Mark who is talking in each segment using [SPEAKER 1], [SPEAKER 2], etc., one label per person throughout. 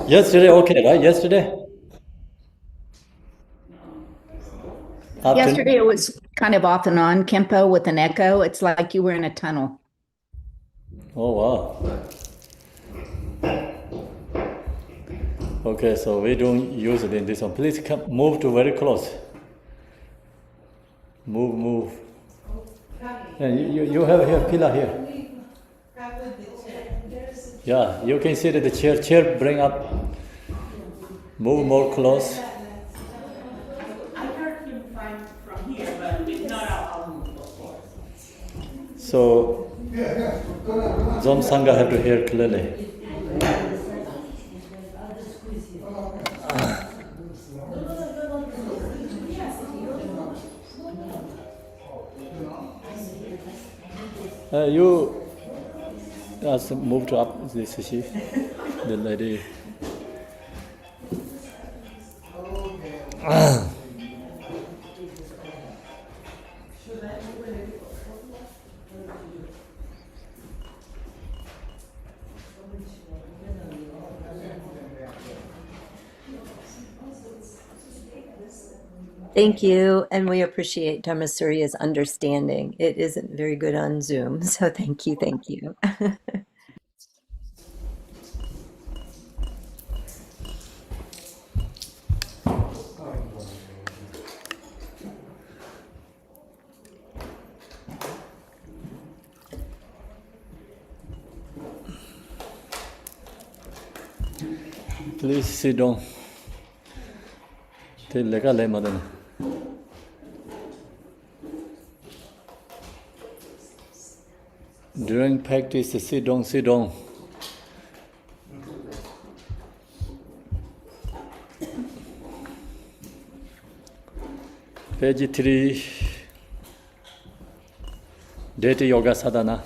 [SPEAKER 1] Yesterday, okay, right? Yesterday? Afternoon?
[SPEAKER 2] Yesterday it was kind of off and on, Khenpo with an echo. It's like you were in a tunnel.
[SPEAKER 1] Oh, wow. Okay, so we don't use it in this one. Please come, move to very close. Move. And you have here, pillar here. Yeah, you can sit at the chair. Chair, bring up. Move more close.
[SPEAKER 3] I heard him from here, but if not, I'll move, of course.
[SPEAKER 1] So, Zom Sangha have to hear clearly. You move to up this she, the lady.
[SPEAKER 4] Thank you, and we appreciate Dharmasurya's understanding. It isn't very good on Zoom, so thank you.
[SPEAKER 1] Please sit down. During practice, sit down. Page 3, Deity Yoga Sadhana.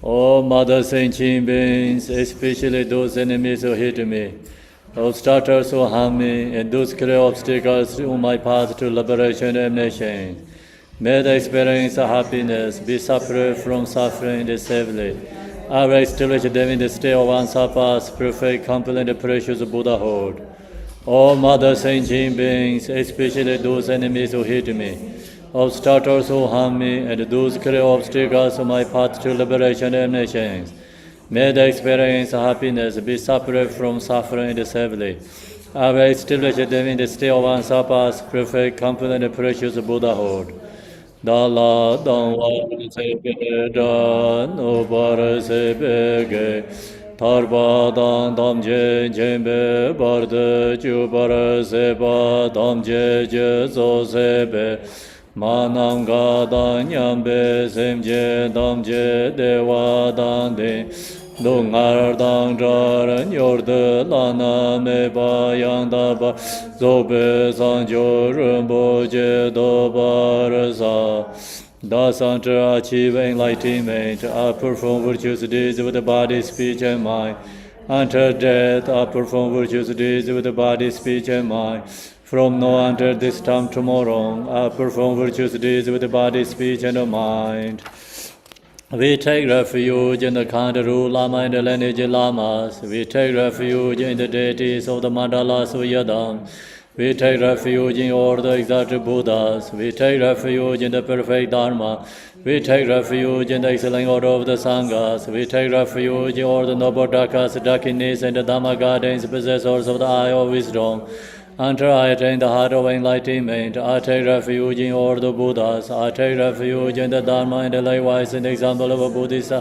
[SPEAKER 1] Oh, Mother Sentient Beings, especially those enemies who hate me, obstructors who harm me, and those clear obstacles on my path to liberation and nation. May the experience of happiness be separate from suffering and safely. I will establish them in the state of unsurpassed, perfect, complete, and precious Buddhahood. O Mother Sentient Beings, especially those enemies who hate me, obstructors who harm me, and those clear obstacles on my path to liberation and nations. May the experience of happiness be separate from suffering and safely. I will establish them in the state of unsurpassed, perfect, complete, and precious Buddhahood. Dala Dangwa Sepe Dan Ubara Sepege Tarba Dan Damje Jembe Barde Jubara Seba Damje Jezo Sebe Mananga Dan Yambe Semje Damje Dewa Dan De Dungar dang jaran yorde lana me ba yang da ba zobe san jo rumbo je do bar sa thus unto achieve enlightenment I perform virtuous deeds with the body, speech and mind. Until death I perform virtuous deeds with the body, speech and mind. From now until this time tomorrow I perform virtuous deeds with the body, speech and mind. We take refuge in the Kandaru Lama and the lineage Lamas. We take refuge in the deities of the mandala Suyadam. We take refuge in all the exalted Buddhas. We take refuge in the perfect Dharma. We take refuge in the excellent order of the Sanghas. We take refuge in all the noble Dakas, Dakinis, and the Dhamma gardens, possessors of the eye of wisdom. Until I attain the heart of enlightenment, I take refuge in all the Buddhas. I take refuge in the Dharma and likewise in the example of a Buddhist.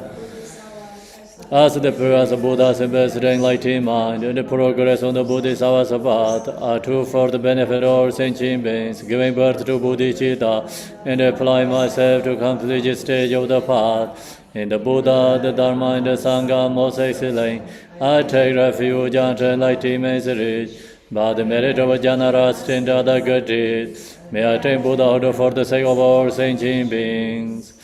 [SPEAKER 1] As the prayers of Buddhas invested in enlightened mind and the progress on the Buddhist path are true for the benefit of all sentient beings, giving birth to bodhicitta and apply myself to complete the stage of the path. In the Buddha, the Dharma, and the Sangha most excellent, I take refuge until enlightenment is reached. By the merit of generosity and other good deeds, may I attain Buddhahood for the sake of all sentient beings.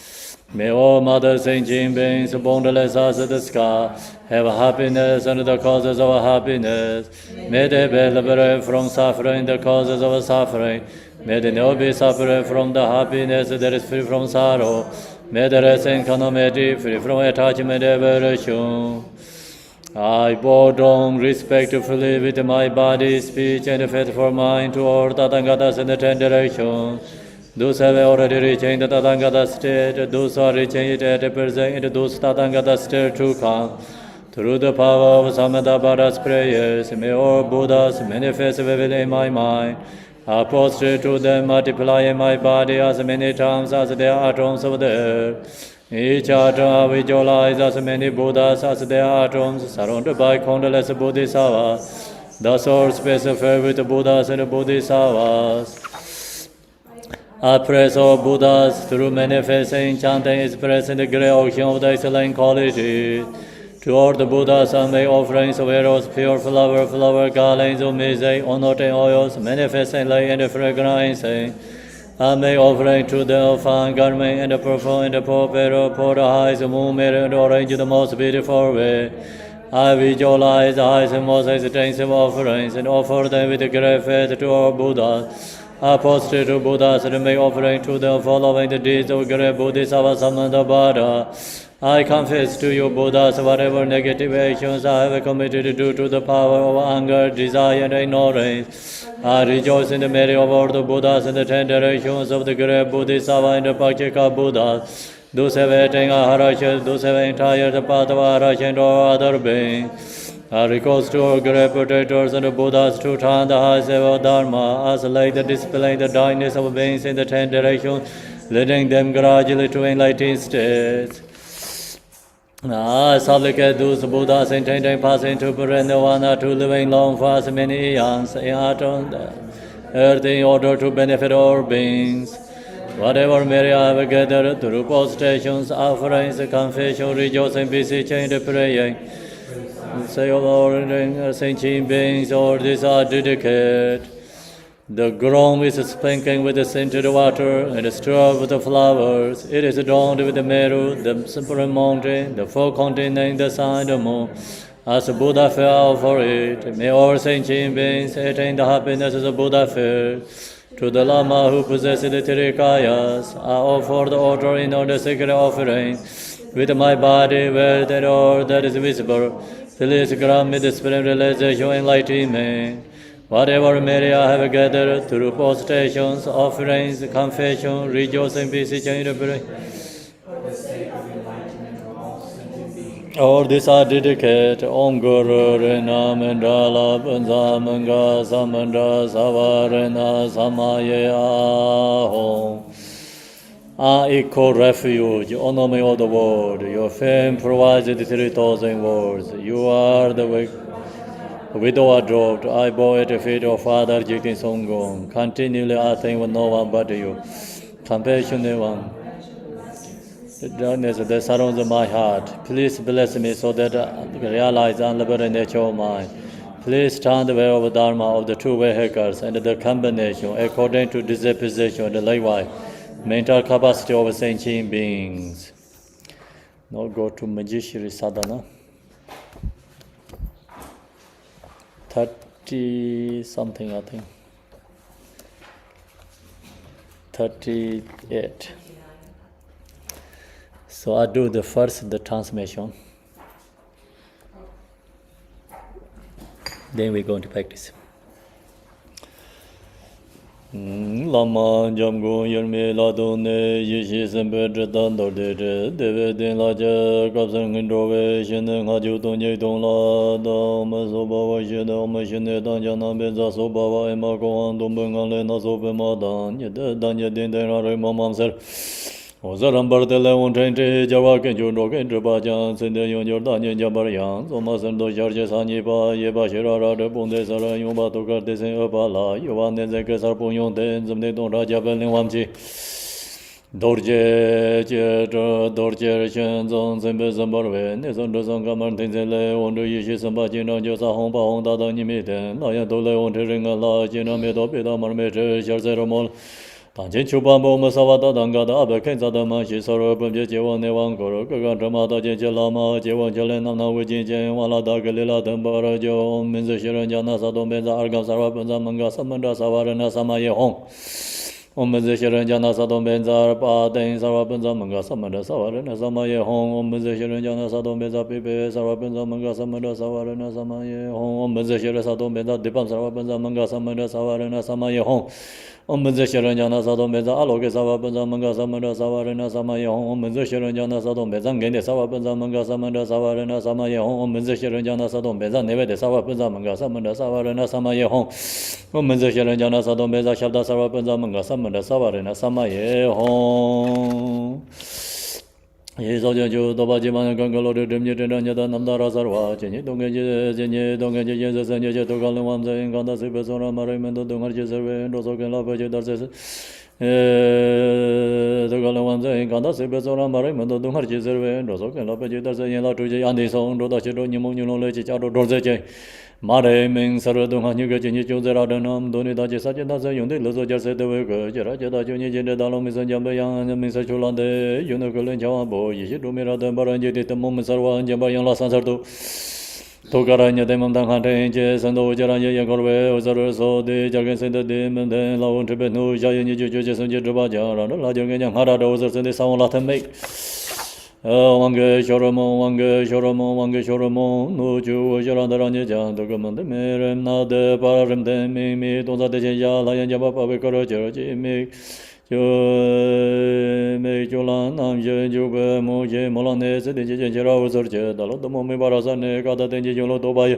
[SPEAKER 1] May all Mother Sentient Beings, boundless as the sky, have happiness and the causes of happiness. May they be liberated from suffering, the causes of suffering. May they not be separate from the happiness that is free from sorrow. May the rest and calamity free from attachment and aversion. I bow down respectfully with my body, speech, and faithful mind to all Tathagatas in the 10 directions. Those have already reached the Tathagata state, those are reaching it at present, those Tathagata state to come. Through the power of Samadabhara's prayers, may all Buddhas manifest vividly in my mind. I prostrate to them, multiplying my body as many times as there are atoms of the earth. Each atom I visualize as many Buddhas as there are atoms, surrounded by countless Bodhisattvas. The soul space filled with Buddhas and Bodhisattvas. I praise all Buddhas through manifesting, chanting, expressing the great ocean of the excellent quality. To all the Buddhas I make offerings of arrows, pure flower garlands of maize, unnoted oils, manifesting light and fragrant incense. I make offering to the fine garment and the perfume and the purple, pour the highest moon, mirror, and orange the most beautiful way. I visualize the highest and most extensive offerings and offer them with great faith to all Buddhas. I prostrate to Buddhas and make offering to them following the deeds of great Bodhisattva Samandabhara. I confess to you, Buddhas, whatever negative actions I have committed due to the power of anger, desire, and ignorance. I rejoice in the merit of all the Buddhas and the 10 directions of the great Bodhisattva and the Pacceka Buddhas. Those have attained Aharacha, those have entire the path of Aharacha and all other beings. I recourse to all great protectors and the Buddhas to turn the highest level of Dharma, as like the displaying the darkness of beings in the 10 directions, leading them gradually to enlightened states. I supplicate those Buddhas intending passing to Nirvana to living long for as many eons in earth in order to benefit all beings. Whatever merit I have gathered through postrations, offerings, confession, rejoicing, beseeching, and praying, say of all sentient beings, all these are dedicated. The ground is sprinkling with the scented water and stirred with the flowers. It is adorned with the Meru, the supreme mountain, the four continents, the sun, and the moon. As Buddha fell for it, may all sentient beings attain the happiness as Buddha fell. To the Lama who possesses the three kayas, I offer the altar in all the sacred offering. With my body, wealth, and all that is visible, please grant me the supreme realization and enlightenment. Whatever merit I have gathered through postrations, offerings, confession, rejoicing, beseeching, and prayer, all these are dedicated. Om Guru Rena Mandala Banzamanga Samandra Savarena Samaye Ahom. I equal refuge, enemy of the world. Your fame provides the 3,000 words. You are the widow adored. I bow at the feet of Father Jigten Songgong. Continually I think with no one but you. Compassionate one. The darkness that surrounds my heart. Please bless me so that I realize the unlimited nature of mind. Please turn the way of Dharma of the two vehicles and the combination according to disposition and likewise mental capacity of sentient beings. Now go to Manjushri sadhana. 30 something, I think. 38. So I do the transmission. Then we're going to practice. Lama jamgo yerme ladone yishi sembe dredan dorde deve den laja kapsan ngindove shene ngaju tonye tongla da masobawa shene oma shene danja nambe za sobawa ema kohan dombe ngale na sobe madan yede danja den den rare mamamser Ozaram Bartele on Trente, Javakan Juno, Kentrabajan, Sendayon Jordan, Jabarian, Somasando George Sanipa, Yebashira, the Bundesara, Yubato Cartes and Opala, Yovan and Zekasar Punyon, Zamne Don Rajavel and Wamchi. Dorje, Dorje, Shenzon, Sembezambarven, is under some Gamartizele, on the Yishisambajino, Josa Hompa, Honda, Nimiten, Ayatole on Teringa, Lajina, Medopida, Marmeter, Jarzeromol. Tanjin Chubambo Masawata Dangada, Abakenza the Mashi, Sorobum Jewan Nevangoro, Gagantramata Jelama, Jewan Jelena, Wajin, Wala Dagalila, Dambarajo, Minzashiran Jana Sadom Benza Argam Sarabanza Manga Samanda Savarana Samaye Hong. Om Zesharan Jana Sadom Benzar Paten Sarabanza Manga Samada Savarana Samaye Hong Om Zesharan Jana Sadom Benza Pipe Sarabanza Manga Samada Savarana Samaye Hong Om Zesharan Sadom Benza Dipam Sarabanza Manga Samada Savarana Samaye Hong Om Zesharan Jana Sadom Benza Aloke Savabanza Manga Samada Savarana Samaye Hong Om Zesharan Jana Sadom Benza Gende Savabanza Manga Samada Savarana Samaye Hong Om Zesharan Jana Sadom Benza Nevede Savabanza Manga Samada Savarana Samaye Hong Om Zesharan Jana Sadom Benza Shabda Savabanza Manga Samada Savarana Samaye Hong Yesojo Dobajiman Gangalo de Demjeda Namdara Sarwa Jenny Dongaji Yenza Togalam in Ganda Sibasora Marimendo Dongaji Serve Rosokan Lavaje Darces Togalam in Ganda Sibasora Marimendo Dongaji Serve Rosokan Lavaje Darces Yella Tuji Andison Rodachido Nimuno Lechiado Dorzeche Mare Ming Saradunga Nugajini Joseradam Doni Daji Sajada Yundi Lozo Jase de Wega Jarajada Juni Jenda Dalom Jambayan and Misachulande Unical and Jawabo Yishidumira the Baranje the Mum Sarwa and Jambayan La Sansarto Tokaranya Demam Dangantes and Ojaranya Yakorwe Ozaraso de Jagan Senda Dim and then Laun Tibetno Jayan Jujas and Jedrabaja Lajan Harados and the Sound Latin make Wange Shoromo, no Jew, Jarandaranya, the Command, Merem, not the Param, then me, Donza de Lion Jabba, Courage, make Jolan, Juba, Moje, Molanes, the Jero, Serge, the Lord, the Momi Barazane, Gada, the Jolo Tobai,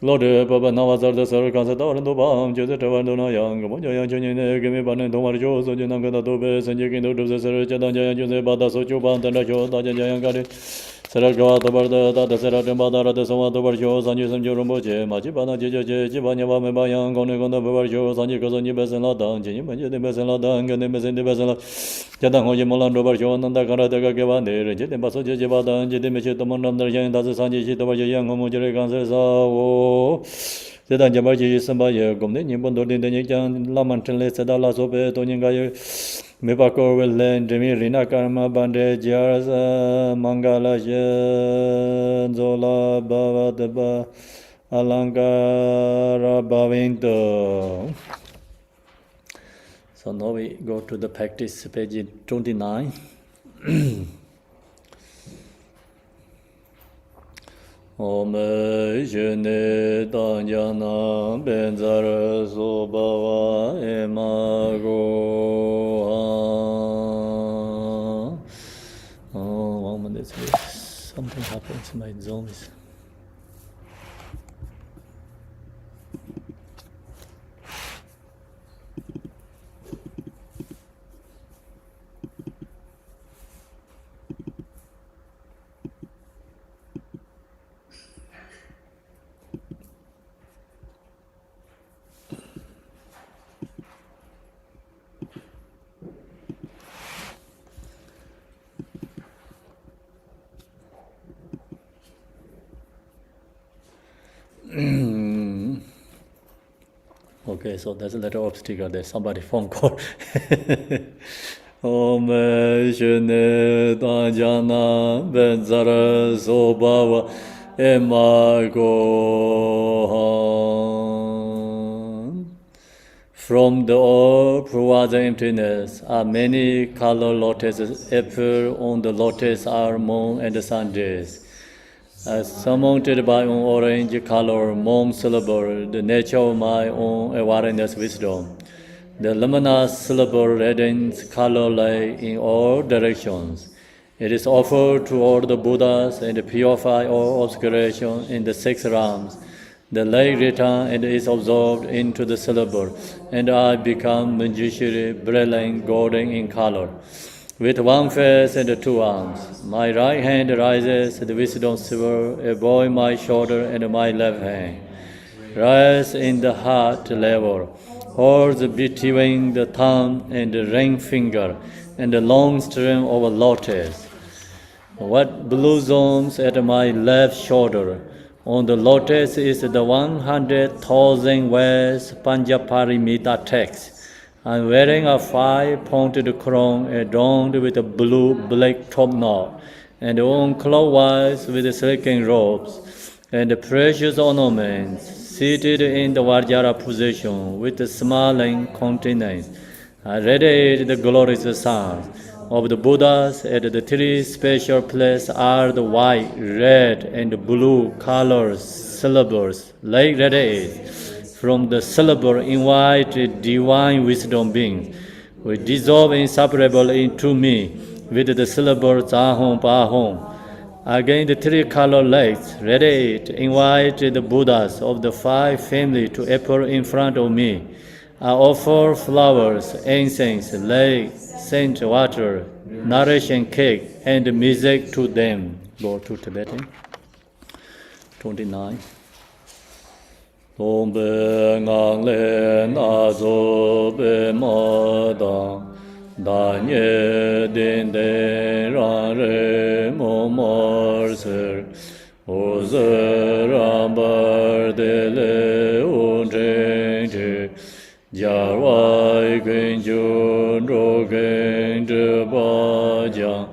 [SPEAKER 1] Lord, Papa Navazar, the Sir Consador, and Dobam, Joseph Tavandona Young, Moja, give me Banan, Tomarjo, so Jananga Tobes, and you can do the Sir Jadanja, Joseph Badaso, Chuban, and Rajo, Dajan Seraka, the Barda, the Seratan Badara, the Soma, the Barjos, and Yusam Jurumboje, Majibana, Jibanya, Bayan, Gonagon, the Barjos, and Yukazan, Besan, Jimmy, the Besan, and the Besan, the Besan, Jadahoji Molando Barjon, and the Karata Gavande, Jim Basso Jibada, and Jimmy Chitamon, the Jan, the Sanji, the young Homojericans, Sedan Jabaji, somebody, Gomni, Bondo, the Nikan, Lamantan, Sedala Sope, Toninga, Mipako will land, Jimmy, Rina Karma, Bande, Jars, Mangala, Zola, Bava, Deba, Alankara, Bavinto. So now we go to the practice, page 29. Om Jene Danyana Benzara Sobawa Emago. Oh, 1 minute, something happened to my zombies. Okay, so there's a little obstacle there. Somebody phone call. Om Shune Dajana Benzara Sobawa Emago. From the all Purvada emptiness are many color lotuses appear on the lotus are moon and the sun days. Surmounted by an orange color moon syllable, the nature of my own awareness wisdom. The luminous syllable radiance color lay in all directions. It is offered to all the Buddhas and purify all obscuration in the 6 realms. The light returns and is absorbed into the syllable, and I become Manjushri, brilliant golden in color. With 1 face and 2 arms, my right hand rises, the wisdom silver above my shoulder and my left hand. Rise in the heart level, holds between the thumb and the ring finger, and the long string of a lotus. What blossoms at my left shoulder? On the lotus is the 100,000 words Panjaparimita text. I'm wearing a 5-pointed crown adorned with a blue black top knot, and on clockwise with silken robes, and precious ornaments, seated in the Vajra position with a smiling countenance. I radiate the glorious sun of the Buddhas at the three special places are the white, red, and blue colors, syllables, like radiate from the syllable invite divine wisdom beings, which dissolve inseparable into me with the syllable Zahong Pahong. Again, the three color lights radiate, invite the Buddhas of the five families to appear in front of me. I offer flowers, incense, lake, scent water, nourishing cake, and music to them. Go to Tibetan. 29. Tombe ngang le na zo be ma dang, da nye din de ran re mo mor ser, o ze ran bar de le un chen che, jar wai gen jun ro gen de ba jiang,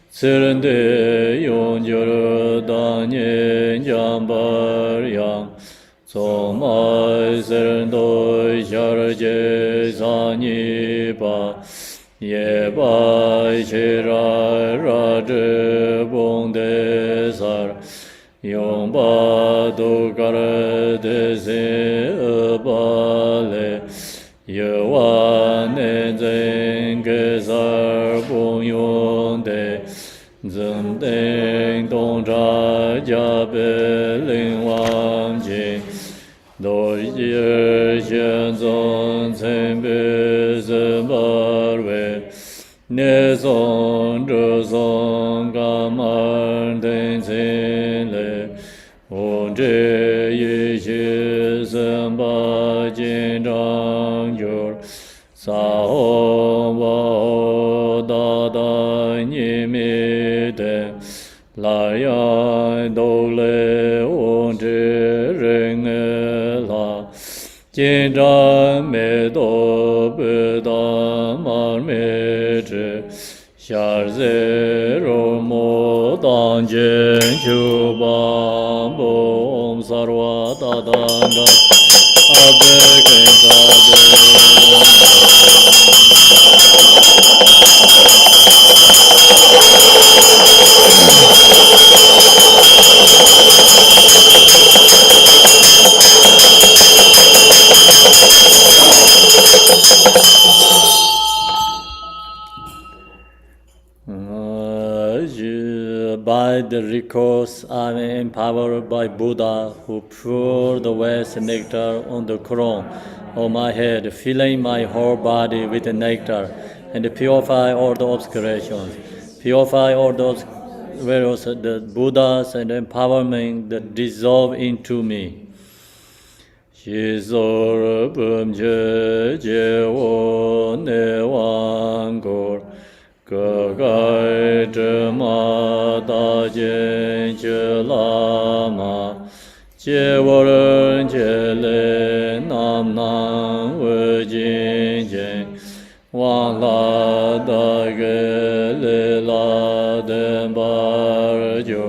[SPEAKER 1] siren de yon jor da nye jang bar yang, Som ai sen doi shar je sa ni pa, ye bai che ra zhe bong de sar, yong ba du kar de se e ba le, ye wa ne zeng ge sar bong yong de, zeng deng dong cha jia be ling wang jing, 多耶贤宗参别僧巴维，涅宗者宗伽曼登参雷，唵哲耶贤僧巴金章觉，萨吽巴达达尼密德，拉扬都雷唵哲人。 金章没多不达满没知，下日罗摩当见求邦波萨罗达达达阿贝根萨By the recourse, I am empowered by Buddha, who poured the West nectar on the crown of my head, filling my whole body with the nectar, and purify all the obscurations. Purify all those various the Buddhas and empowerment that dissolve into me. Shizor bumje jewo ne wangor. 各该之马大见觉拉玛，皆我人皆来南南为精进，往拉达格雷拉登巴尔久，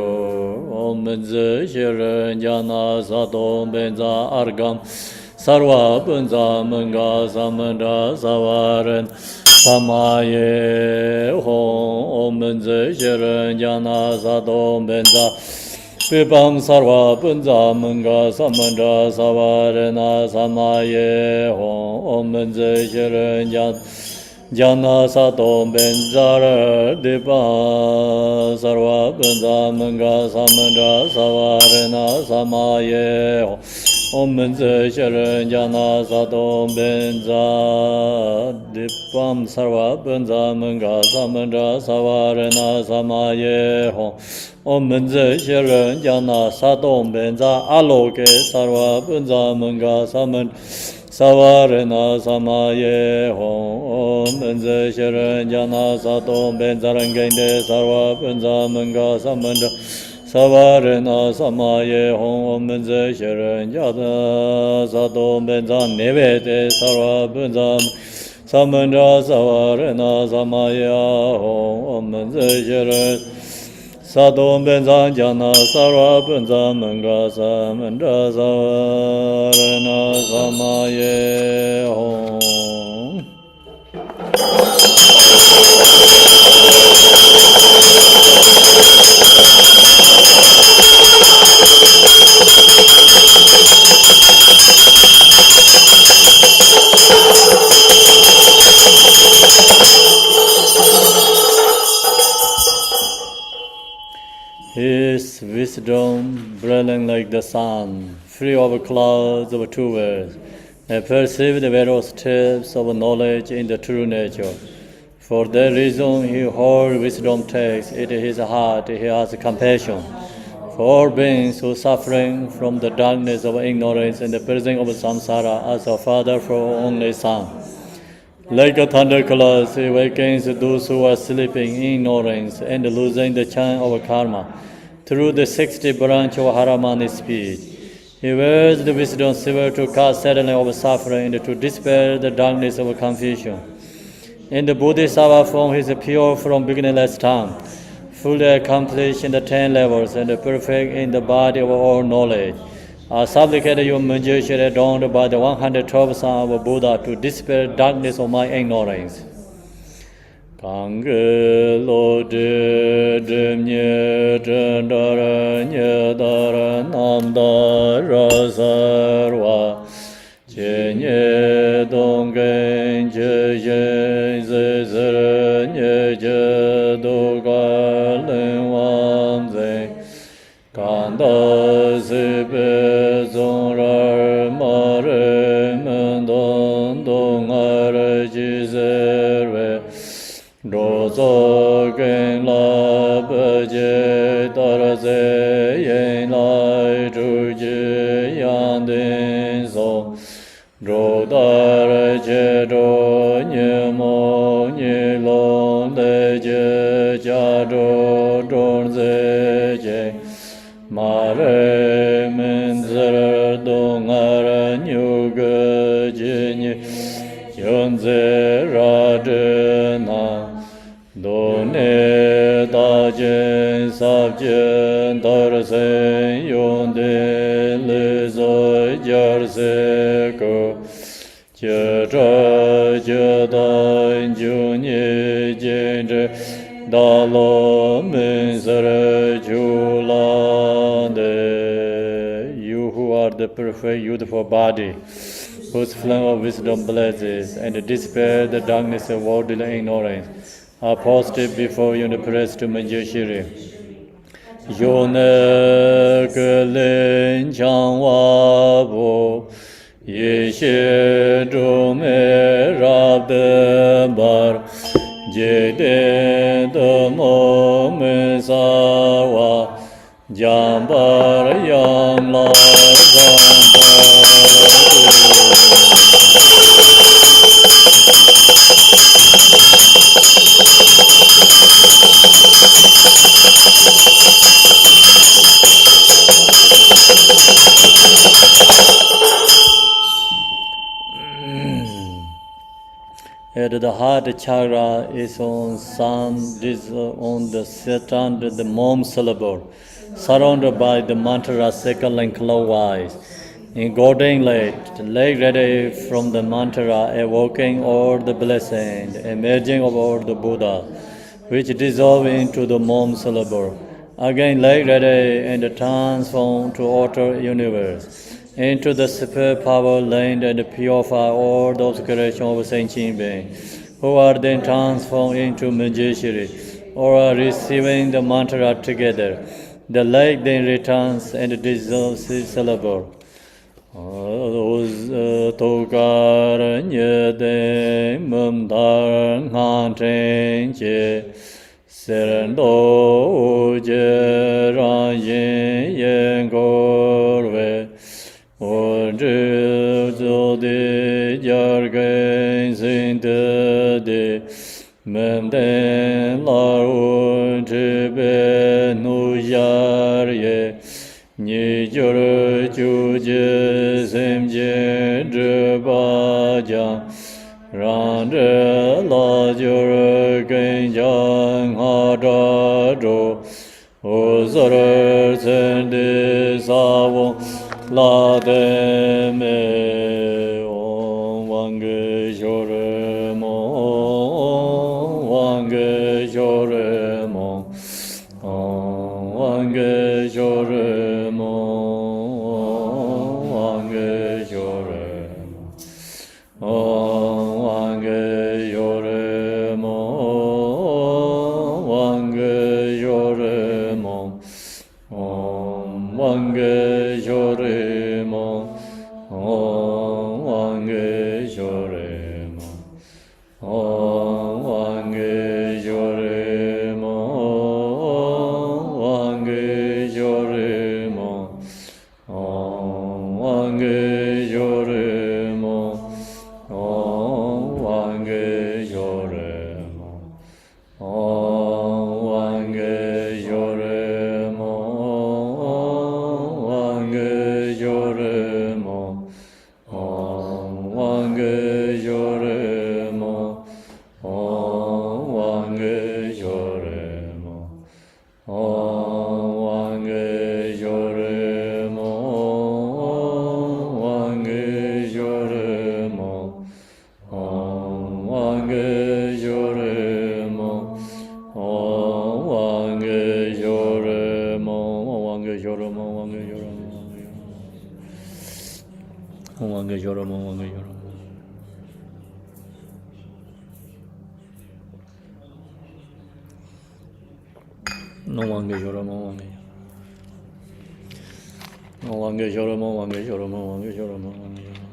[SPEAKER 1] 我们这些人家那萨东本扎阿甘，萨瓦本扎门嘎萨门扎萨瓦人。 萨玛耶吽，我们这些人家那萨东本扎，北邦萨瓦本扎门嘎萨门扎萨瓦人那萨玛耶吽，我们这些人家那萨东本扎尔北邦萨瓦本扎门嘎萨门扎萨瓦人那萨玛耶吽。 我们这些人家那萨东本扎的邦萨瓦本扎门嘎萨门扎萨瓦人那萨玛耶吽，我们这些人家那萨东本扎阿罗给萨瓦本扎门嘎萨门萨瓦人那萨玛耶吽，我们这些人家那萨东本扎人给的萨瓦本扎门嘎萨门扎。 萨瓦人那萨玛耶吽，我们这些人家的萨东本扎内维的萨瓦本扎萨门扎萨瓦人那萨玛耶吽，我们这些人萨东本扎家那萨瓦本扎门嘎萨门扎萨瓦人那萨玛耶吽。His wisdom brilliant like the sun, free of clouds of two words, and perceive the various steps of knowledge in the true nature. For that reason, he holds wisdom takes it in his heart, he has compassion for all beings who suffering from the darkness of ignorance and the prison of samsara as a father for only son. Like a thundercloud, he awakens those who are sleeping in ignorance and losing the chain of karma through the 60 branch of Haramani speech. He wears the wisdom silver to cast settling of suffering and to dispel the darkness of confusion. In the Bodhisattva form, he is pure from beginningless time, fully accomplished in the 10 levels and perfect in the body of all knowledge. I supplicate you, Manjushri, adorned by the 112 sons of Buddha, to dispel darkness of my ignorance. Kangelo de demye dendara nyedara namdara sarva jenye dongen jeje zezere nyeje dogalen wamze kanda sipe zonrar mare mendon dongar jizerve rozo gen la beje tarze yen lai tuje yanden so rodar je do nye mo nye lon de je ja do don ze je mare men zer dongar nyu ge je yon ze ra de na do ne da jen sab jen dar se yon de le zo jar se ko je ra je da ju ni jen je da lo men zer ju la de. You who are the perfect youthful body, whose flame of wisdom blazes and dispel the darkness of worldly ignorance, are posted before you in the praise to Manjushri. Yone kelen changwa bo yeshe dume rabde bar jede domo mesawa jambar yam la At the heart chakra is on the second, the mom syllable, surrounded by the mantra second and clockwise. In golden light, leg ready from the mantra, evoking all the blessing, emerging of all the Buddha, which dissolve into the mom syllable. Again, leg ready and transform to outer universe. Into the super power land and purify all those creations of sentient beings, who are then transformed into Manjushri, or are receiving the mantra together. The light then returns and dissolves its syllable. Tokar nyede mumdar ngantren che serendo uje ranjen yen gorve Ojde jargen sinte de menden la uje be nu jarye ni jor juje semje de baja rande la jor gen jang ha da do ozar sende sawo la de me om wang ge jor mo mo, Om Wange Jore mo, Om Wange Jore mo, Om Wange Jore mo, Om Wange Jore mo, Om Wange Jore mo, Om Wange Jore mo, Om Wange Jore mo, Om Wange Jore mo, Om Wange Jore mo, Om Wange Jore mo, Om Wange Jore mo, Om Wange Jore mo, Om Wange Jore mo, Om Wange Jore mo, Om Wange Jore mo, Om Wange Jore mo, Om Wange Jore mo. No Wange Jore mo, Wange. No Wange Jore mo, Wange Jore mo, Wange Jore mo, Wange Jore mo.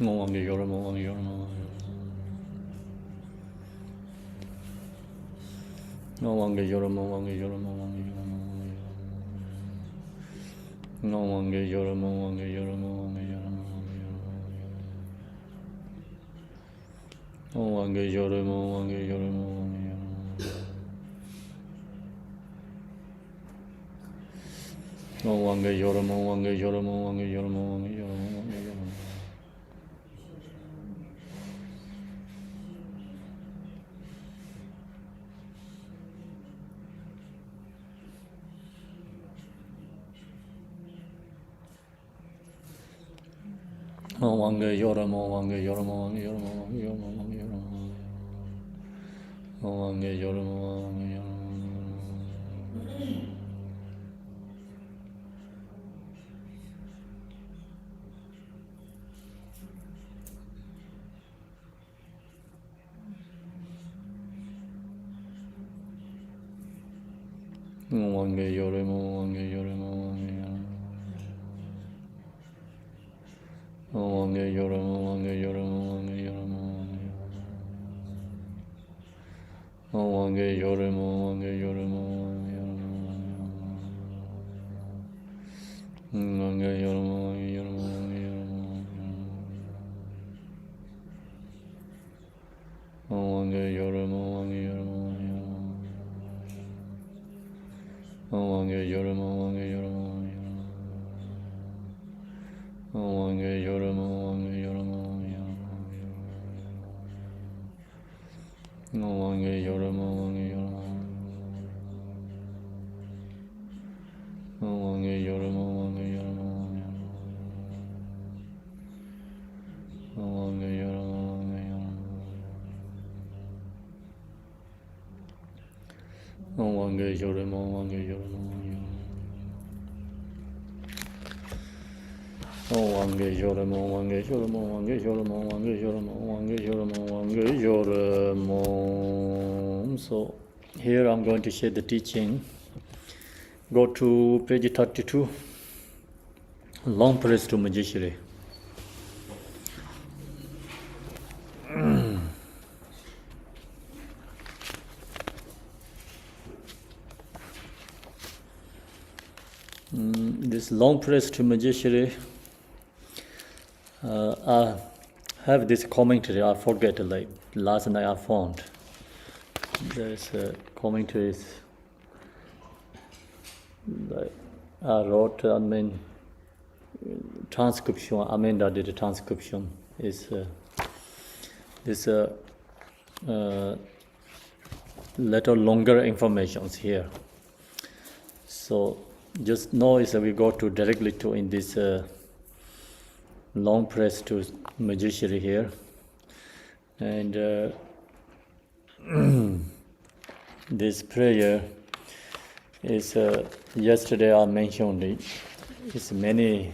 [SPEAKER 1] No Wange Jore mo, Wange Jore mo, Wange Jore mo. No Wange Jore mo, Wange Jore mo, Wange Jore mo. No Wange Jore mo, Wange Jore mo, Wange Jore mo. No Wange Jore mo, Wange Jore mo, Wange Jore mo. No Wange Jore mo, Wange Jore mo, Wange Jore mo, Wange Jore mo, Wange Jore mo. No Wange Jore mo, Wange Jore mo, Wange Jore mo, Wange Jore mo, Wange Jore mo. No Wange Jore mo, Wange Jore mo. No Wange Jore mo, Wange Jore mo, Wange Jore mo. No Wange Jore mo, Wange Jore mo, Wange Jore mo, Wange Jore mo. No Wange Jore mo, Wange Jore mo, Wange Jore mo, Wange Jore mo, Wange Jore mo, Wange Jore mo. No Wange Jore mo, Wange Jore mo, Wange Jore mo. No Wange Jore mo, Wange Jore mo, Wange Jore mo. No Wange Jore mo, Wange Jore mo, Wange Jore mo. No Wange Jore mo, Wange Jore mo. No Wange Jore mo, Wange Jore mo, Wange Jore mo. No Wange Jore mo, Wange Jore mo. No Wange Jore mo, Wange Jore mo, Wange Jore mo. No Wange Jore mo, Wange Jore mo, Wange Jore mo, Wange Jore mo, Wange Jore mo, Wange Jore mo. So here I'm going to share the teaching. Go to page 32. Long press to Manjushri. This long press to Manjushri. I have this commentary. I forget. Like last night, I found there's a commentary. Like I wrote. I mean, transcription. Amanda did a transcription. Is this little longer informations here. So just know is that we go to directly to in this long press to Manjushri here, and this prayer is yesterday I mentioned it. It's many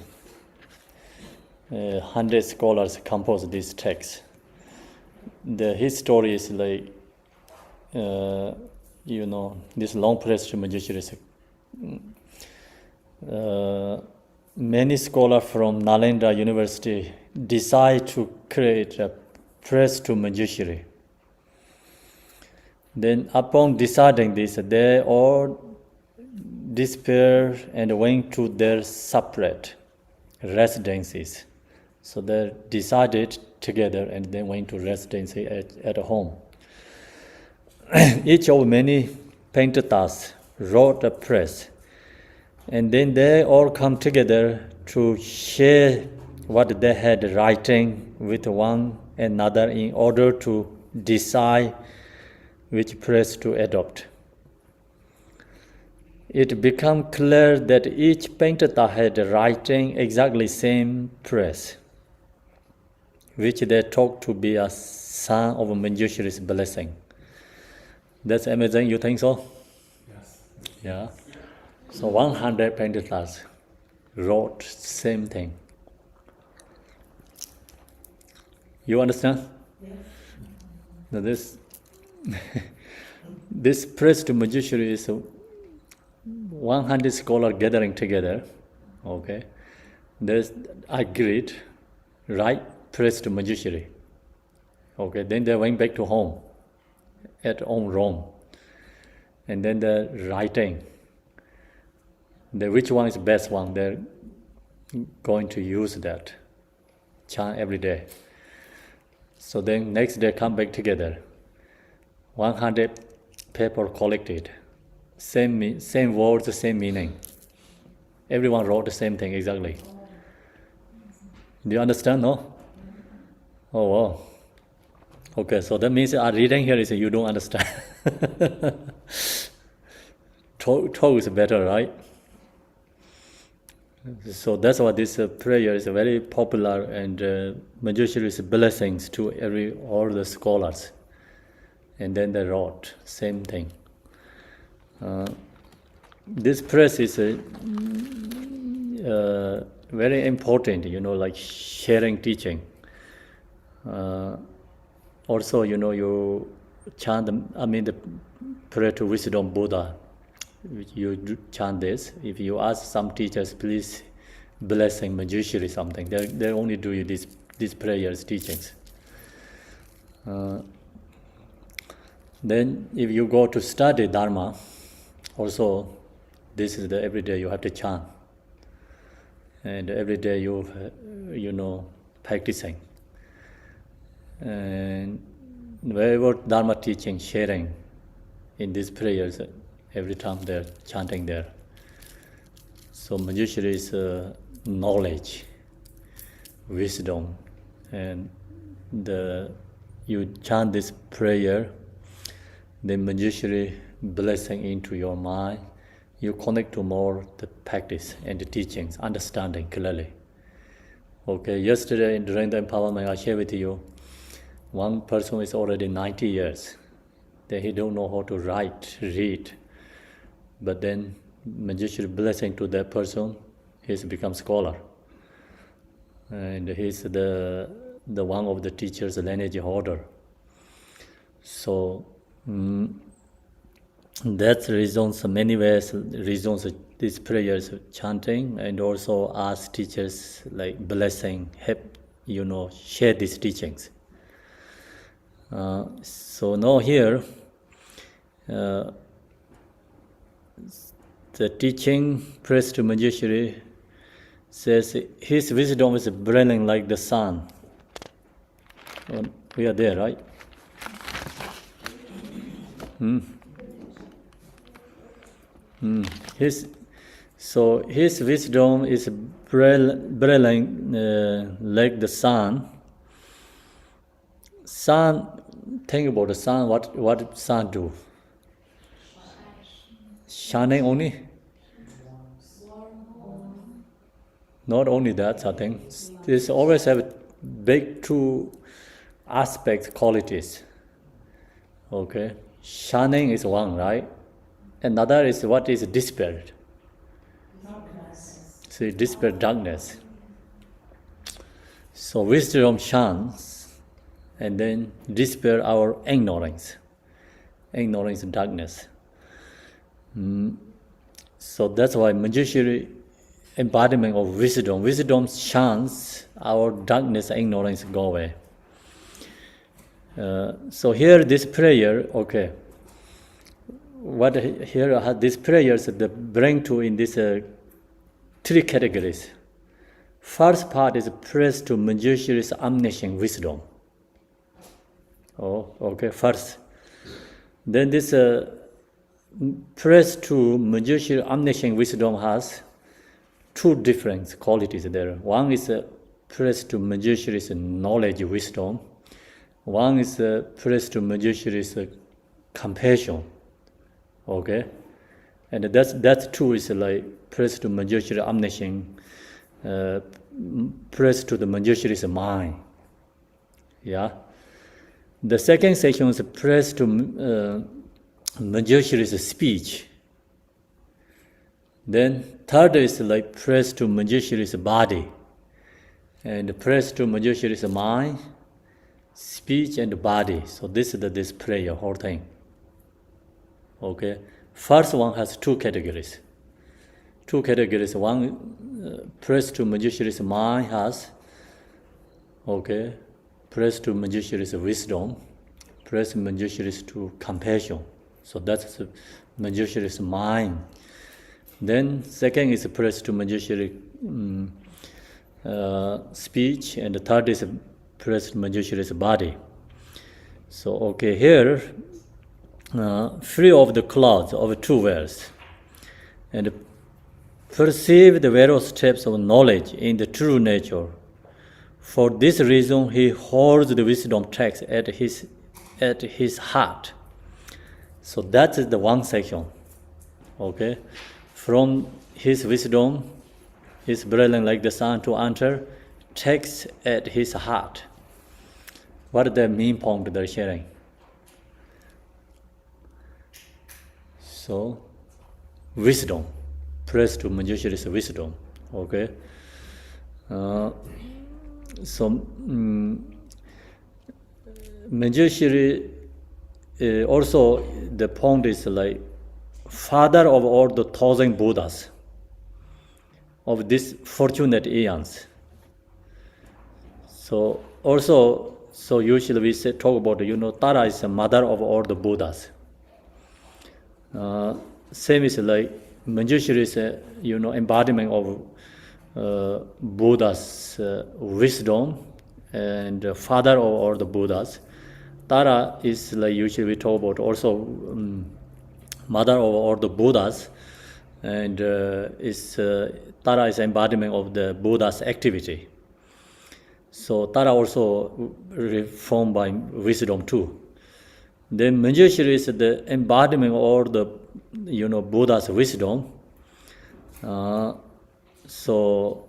[SPEAKER 1] 100 scholars composed this text. His story is like this long press to Manjushri. Many scholars from Nalanda University decide to create a press to Manjushri. Then upon deciding this, they all disappear and went to their separate residences. So they decided together and then went to residency at home. Each of many painters wrote a press, and then they all come together to share what they had writing with one another in order to decide which press to adopt. It became clear that each painter had writing exactly same press, which they thought to be a sign of Manjushri's blessing. That's amazing, you think so?
[SPEAKER 5] Yes.
[SPEAKER 1] Yeah. So 100 painters wrote same thing. You understand?
[SPEAKER 3] Yes.
[SPEAKER 1] Now this press to Manjushri is 100 scholars gathering together. Okay. There's agreed, right? Press to Manjushri. Okay. Then they went back to home at home Rome. And then the writing. Which one is the best one? They're going to use that chant every day. So then next day come back together. 100 paper collected. Same words, same meaning. Everyone wrote the same thing exactly. Do you understand, no? Oh, wow. Okay, so that means our reading here is you don't understand. Talk is better, right? So that's why this prayer is very popular, and Manjushri's blessings to all the scholars. And then they wrote same thing. This press is very important, like sharing teaching. Also, you chant, the prayer to wisdom Buddha. You chant this. If you ask some teachers, please blessing Manjushri something, they only do you these prayers, teachings. Then if you go to study Dharma, also this is the every day you have to chant. And every day you practicing. And wherever Dharma teaching, sharing in these prayers, every time they're chanting there. So Manjushri is knowledge, wisdom, and you chant this prayer, then Manjushri blessing into your mind. You connect to more the practice and the teachings, understanding clearly. Okay, yesterday during the empowerment I shared with you, one person is already 90 years. Then he don't know how to write, read. But then Manjushri blessing to that person, he's become scholar. And he's the one of the teachers' lineage order. So that's reasons, many ways, reasons these prayers chanting, and also ask teachers like blessing, help, share these teachings. So now here, the teaching praise to Manjushri says his wisdom is burning like the sun. We are there, right? His wisdom is burning like the sun. Sun, think about the sun. What sun do? Shining only? Not only that, I think. This always have big two aspects, qualities. Okay? Shining is one, right? Another is what is dispelled. Darkness. See, dispelled darkness. So wisdom shines and then dispel our ignorance. ignorance, darkness. So that's why Manjushri embodiment of wisdom. Wisdom shines our darkness, ignorance go away. So here this prayer, okay. What here these prayers that bring to in this three categories. First part is praise to Manjushri's omniscient wisdom. Oh, okay, first. Then this praise to Manjushri's omniscient wisdom has two different qualities there. One is praise to Manjushri's knowledge, wisdom. One is praise to Manjushri's compassion. Okay, and that too is like praise to Manjushri omniscient, praise to the Manjushri's mind. Yeah. The second section is praise to Manjushri's speech. Then third is like praise to Manjushri's body, and praise to Manjushri's mind, speech and body. So this is this prayer whole thing. Okay, first one has two categories. One, praise to Manjushri's mind has, okay, praise to Manjushri's wisdom, praise to Manjushri's to compassion. So that's Manjushri's mind. Then second is praise to Manjushri speech, and the third is praise to Manjushri's body. So okay, here free of the clouds of two words, and perceive the various steps of knowledge in the true nature. For this reason, he holds the wisdom text at his heart. So that is the one section. Okay, from his wisdom, his brilliant like the sun to enter, text at his heart. What is the main point they're sharing? So, wisdom, praise to Manjushri's wisdom. Okay. Manjushri also the point is like father of all the 1,000 Buddhas of this fortunate eons. So also, so usually we talk about Tara is the mother of all the Buddhas. Same is like Manjushri is embodiment of Buddha's wisdom and father of all the Buddhas. Tara is like usually we talk about also mother of all the Buddhas, and Tara is embodiment of the Buddha's activity. So Tara also reformed by wisdom too. Then Manjushri is the embodiment of all the Buddha's wisdom. So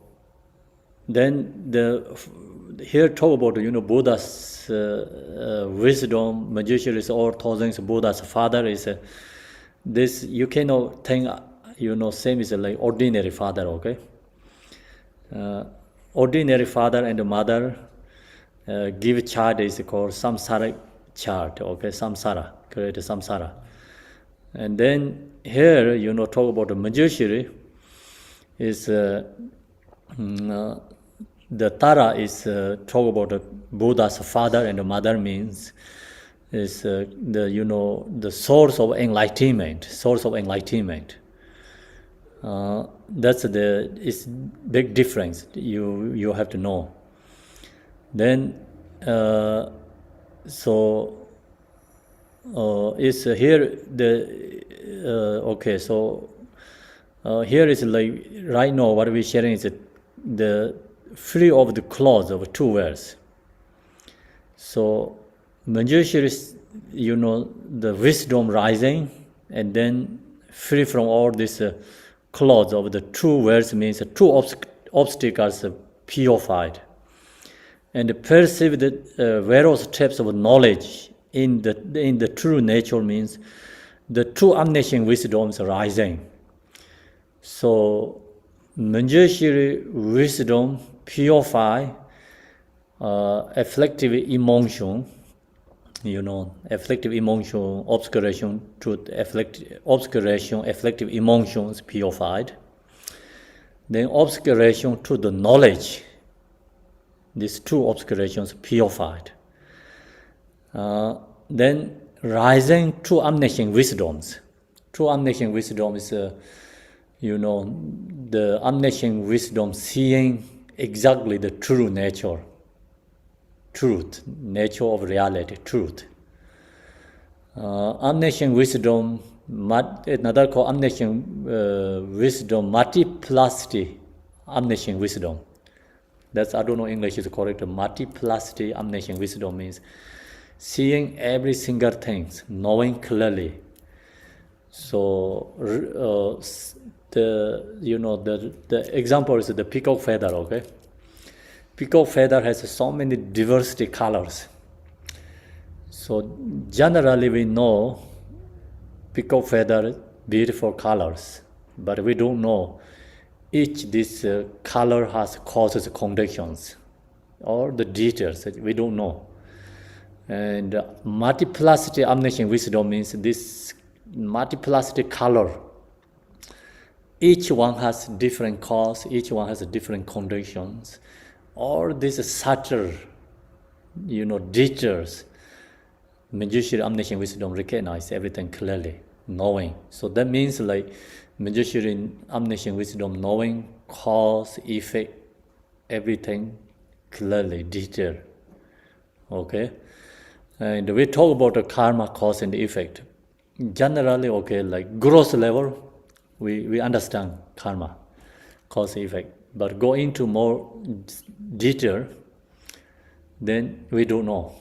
[SPEAKER 1] then here talk about Buddha's wisdom. Manjushri is all thousands of Buddha's father is this. You cannot think same is like ordinary father. Okay, ordinary father and mother give child is called samsara child. Okay, samsara, create samsara. And then here talk about the Manjushri is the Tara is talk about the Buddha's father and mother means is the source of enlightenment. That's it's big difference. You have to know. Then is here the okay. So here is like right now what we're sharing is the free of the clause of two words. So Manjushri is the wisdom rising, and then free from all this clause of the two words means two obstacles purified, and perceive the various steps of knowledge in the true nature means the true omniscient wisdom is rising. So Manjushri wisdom purify afflictive emotion, afflictive emotion, obscuration, truth, obscuration, afflictive emotions purified. Then obscuration to the knowledge, these two obscurations purified. Then rising to omniscient wisdoms. True omniscient wisdom is, the omniscient wisdom seeing exactly the true nature, nature of reality, truth. Omniscient wisdom, another called omniscient wisdom, multiplicity, omniscient wisdom. That's, I don't know English is correct. Multiplicity, omniscient wisdom means seeing every single thing, knowing clearly. So the example is the peacock feather. Okay, peacock feather has so many diversity colors. So generally we know peacock feather beautiful colors, but we don't know each this color has causes conditions or the details that we don't know. And multiplicity omniscient wisdom means this multiplicity color. Each one has different cause, each one has different conditions, or these subtle, details. Manjushri omniscient wisdom recognize everything clearly, knowing. So that means like Manjushri omniscient wisdom knowing cause, effect, everything clearly, detail. Okay, and we talk about the karma, cause and effect. Generally, okay, like gross level, we understand karma, cause effect. But go into more detail, then we don't know.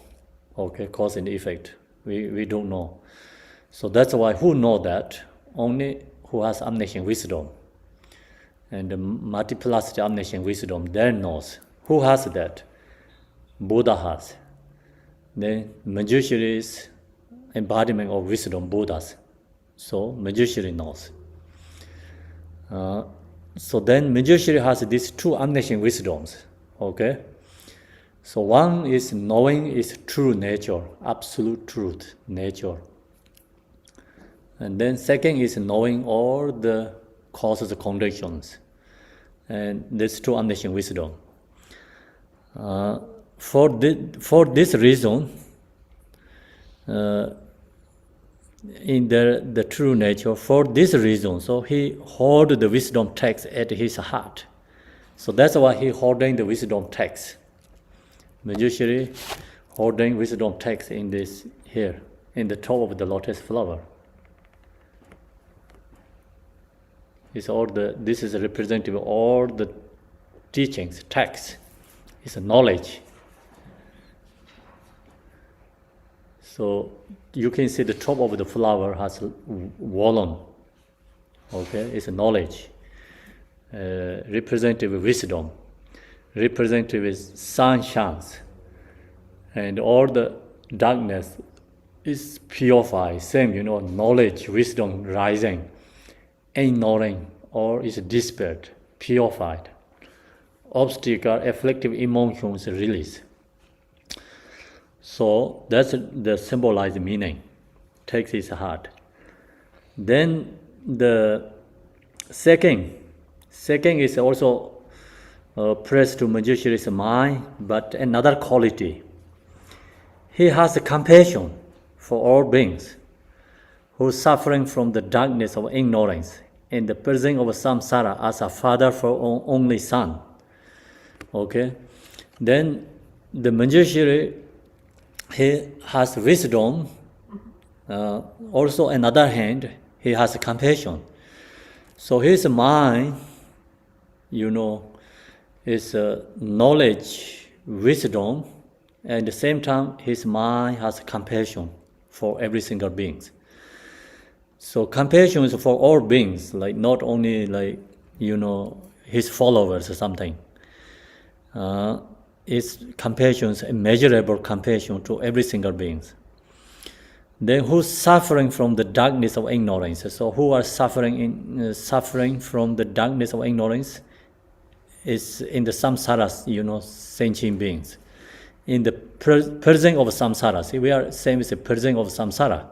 [SPEAKER 1] Okay, cause and effect, we don't know. So that's why who know that? Only who has omniscient wisdom. And the multiplicity omniscient wisdom, then knows. Who has that? Buddha has. Then Manjushri is embodiment of wisdom, Buddhas. So Manjushri knows. So then Manjushri has these two omniscient wisdoms. Okay? So one is knowing is true nature, absolute truth, nature. And then second is knowing all the causes and conditions. And these two omniscient wisdom. For this reason, in the true nature, for this reason, so he hold the wisdom text at his heart. So that's why he holding the wisdom text. Manjushri holding wisdom text in this here, in the top of the lotus flower. This is a representative of all the teachings, texts. It's a knowledge. So you can see the top of the flower has wallen. Okay, it's a knowledge. Representative wisdom. Representative is sun shines. And all the darkness is purified. Same, knowledge, wisdom rising. Ignoring or is dispelled, purified. Obstacle, afflictive emotions release. So that's the symbolized meaning. Takes his heart. Then the second is also pressed to Manjushri's mind, but another quality. He has a compassion for all beings who are suffering from the darkness of ignorance and the prison of samsara as a father for only son. Okay? Then the Manjushri, he has wisdom. Also, on the other hand, he has compassion. So his mind, is knowledge, wisdom, and at the same time, his mind has compassion for every single being. So compassion is for all beings, like not only like, his followers or something. It's compassion, is immeasurable compassion to every single being. Then who's suffering from the darkness of ignorance? So who are suffering from the darkness of ignorance is in the samsaras, sentient beings. in the purging of samsara. See, we are same as the purging of samsara.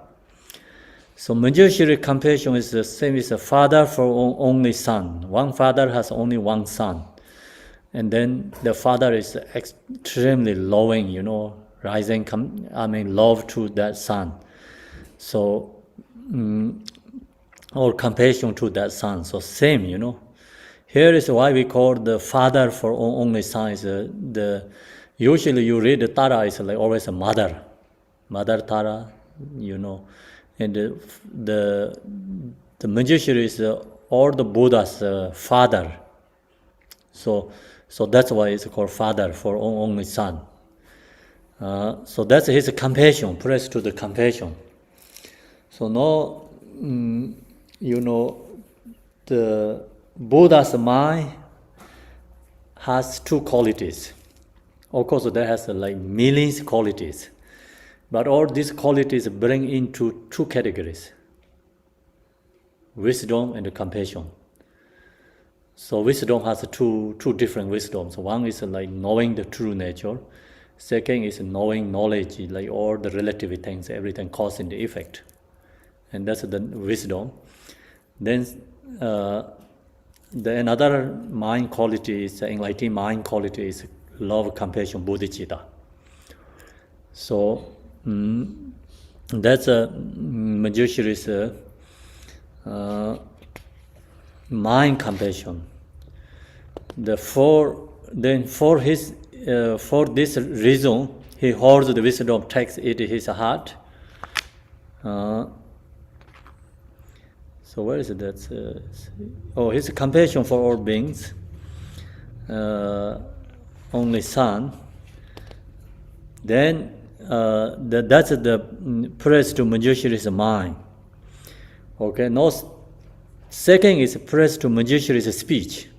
[SPEAKER 1] So Manjushri compassion is the same as a father for only son. One father has only one son. And then the father is extremely loving, rising, love to that son. So, or compassion to that son. So same, Here is why we call the father for only son is usually you read the Tara is like always a mother Tara, and the Manjushri is all the Buddha's father. So that's why it's called father for only son. So that's his compassion, praise to the compassion. So now, the Buddha's mind has two qualities. Of course, there has like millions of qualities. But all these qualities bring into two categories: wisdom and compassion. So wisdom has two different wisdoms. One is like knowing the true nature. Second is knowing knowledge, like all the relative things, everything cause and effect. And that's the wisdom. Then the another mind quality is enlightened mind quality is love, compassion, bodhicitta. So that's Manjushri's mind compassion. For this reason, he holds the wisdom, takes it in his heart. So where is it? That's his compassion for all beings. Only son. Then that's the praise to Manjushri's mind. Okay. Now, second is praise to Manjushri's speech.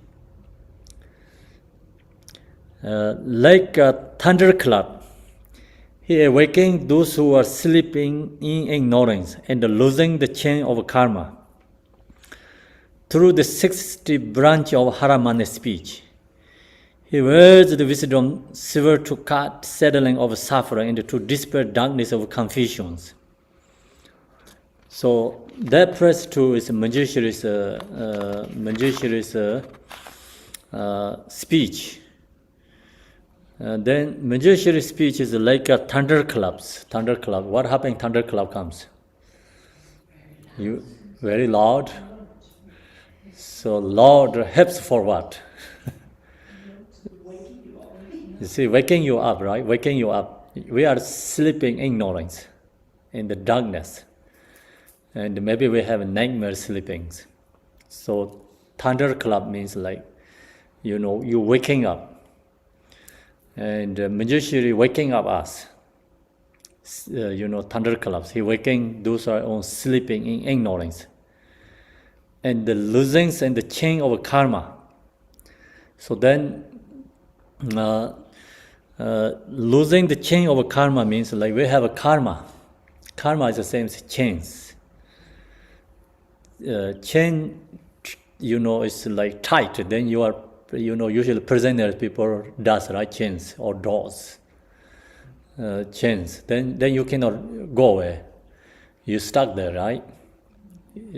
[SPEAKER 1] Like a thunderclap, he awakened those who are sleeping in ignorance and losing the chain of karma. Through the 60 branch of Haramana speech, he wields the wisdom silver to cut settling of suffering and to dispel darkness of confusions. So that praise too is Manjushri's speech. Then Manjushri's speech is like a thunderclap. What happens? Thunderclap comes. Very loud. So loud helps for what? You see, waking you up, right? Waking you up. We are sleeping in ignorance, in the darkness. And maybe we have nightmare sleepings. So thunderclap means like, you waking up. And Manjushri waking up us. Thunderclaps. He waking those who are on sleeping in ignorance. And the losings and the chain of karma. So then, losing the chain of karma means like we have a karma. Karma is the same as chains. Chain, is like tight. Then you are, usually prisoner people does, right? Chains or doors. Chains. Then you cannot go away. You stuck there, right?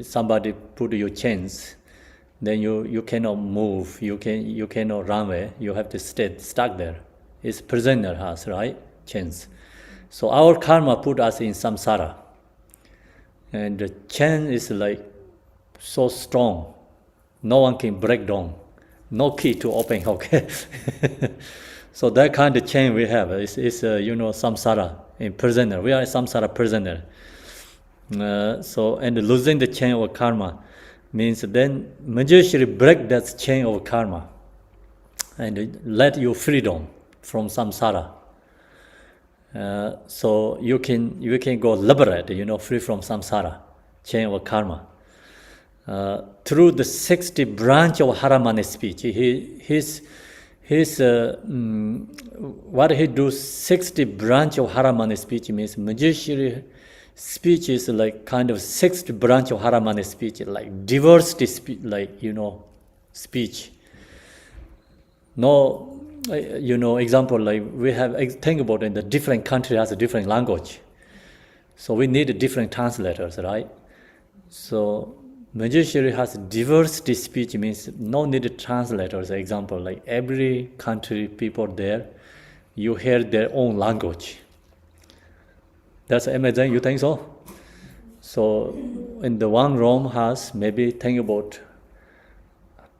[SPEAKER 1] Somebody put you chains, then you cannot move, you cannot run away, you have to stay stuck there. It's prisoner house, right? Chains. So our karma put us in samsara. And the chain is like so strong, no one can break down, no key to open, okay? So that kind of chain we have is samsara, in prisoner. We are a samsara prisoner. And losing the chain of karma means then Manjushri break that chain of karma and let you freedom from samsara. So you can go liberate, free from samsara, chain of karma. Through the 60 branch of Haramana speech, what he do 60 branch of Haramana speech means Manjushri speech is like kind of 6th branch of Haramana speech, like diversity speech, speech. No example, like we have, think about it, the different country has a different language. So we need different translators, right? So Manjushri has diversity speech, means no need translators. Example, like every country people there, you hear their own language. That's amazing, you think so? So in the one room has maybe think about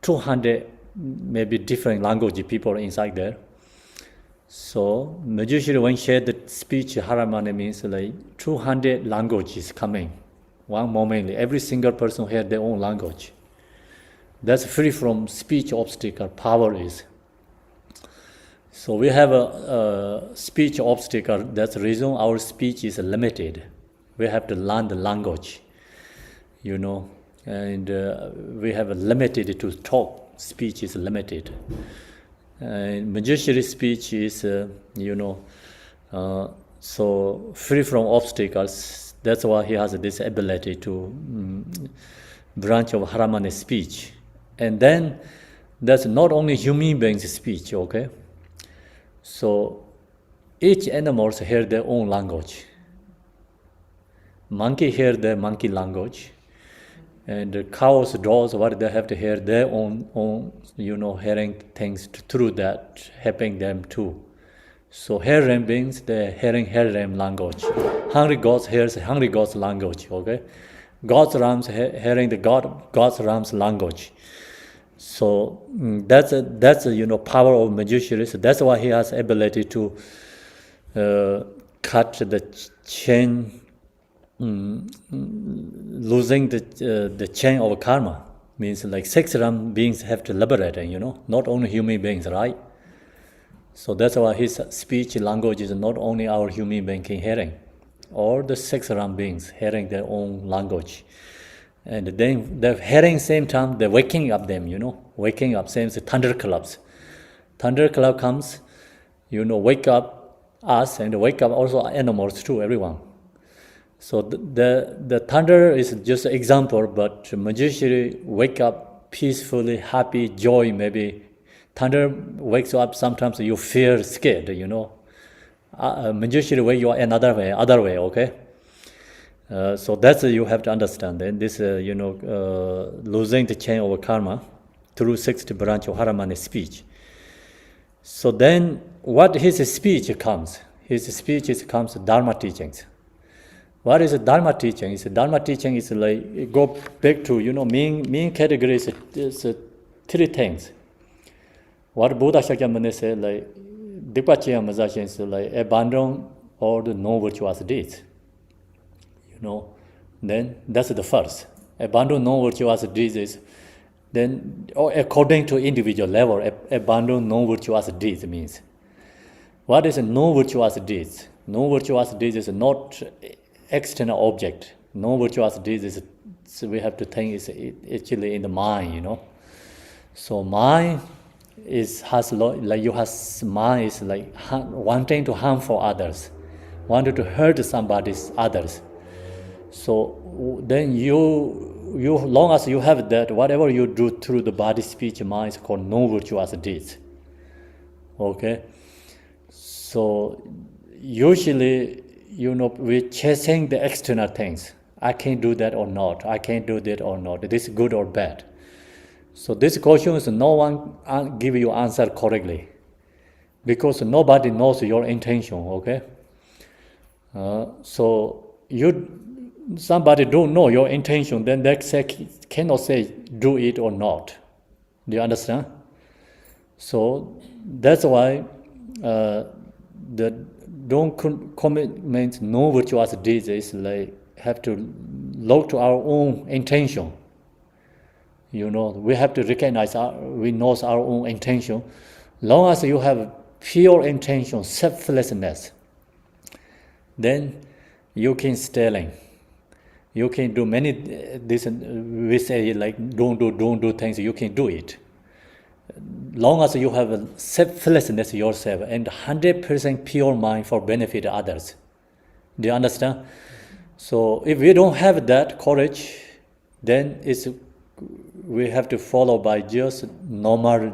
[SPEAKER 1] 200 maybe different language people inside there. So Manjushri when shared the speech Haramani means like 200 languages coming one moment. Every single person hear their own language. That's free from speech obstacle, power is. So we have a speech obstacle. That's the reason our speech is limited. We have to learn the language, and we have a limited to talk. Speech is limited. And Manjushri speech is, so free from obstacles. That's why he has this ability to branch of Haramani speech. And then that's not only human beings' speech, okay? So each animals hear their own language. Monkey hear their monkey language. And the cows, dogs, what they have to hear their own hearing things through that, helping them too. So hair-ram beings, they're hearing hair-ram language. Hungry gods hears hungry gods language, okay? God's rams hearing the God's rams language. So that's power of Manjushri. So that's why he has ability to cut the chain, losing the chain of karma. Means like 6 ram beings have to liberate, not only human beings, right? So that's why his speech language is not only our human being hearing, or the 6 ram beings hearing their own language. And then they're hearing same time, they're waking up them, waking up, same as thunderclaps. Thunderclap comes, wake up us and wake up also animals too, everyone. So the thunder is just an example, but Manjushri wake up peacefully, happy, joy maybe. Thunder wakes you up, sometimes you feel scared, Manjushri wake you up another way, okay? So that's you have to understand. And this, losing the chain of karma through 6th branch of Haramani speech. So then what his speech comes? His speech comes Dharma teachings. What is a Dharma teaching? Dharma teaching is like, go back to, main category is 3 things. What Buddha Shakyamuni said, like, Dipachya Mazashin is like, abandon all the non-virtuous deeds. Then that's the first. Abandon non-virtuous deeds. Then, according to individual level, abandon non-virtuous deeds means. What is a non-virtuous deeds? Non-virtuous deeds is not external object. Non-virtuous deeds is, so we have to think is actually in the mind, So mind mind is like wanting to harm for others, wanting to hurt somebody's others. So then you long as you have that, whatever you do through the body, speech, mind is called non-virtuous deeds. Okay? So usually, we're chasing the external things. I can do that or not. I can't do that or not. This is good or bad. So this question is no one give you answer correctly, because nobody knows your intention. Okay. So somebody don't know your intention, then they cannot say do it or not. Do you understand? So that's why the don't commit means no virtuous deeds is like have to look to our own intention. We have to recognize we know our own intention. Long as you have pure intention, selflessness, then you can stealing. You can do many we say like don't do things, you can do it. Long as you have a selflessness yourself and 100% pure mind for benefit others. Do you understand? So if we don't have that courage, then we have to follow by just normal,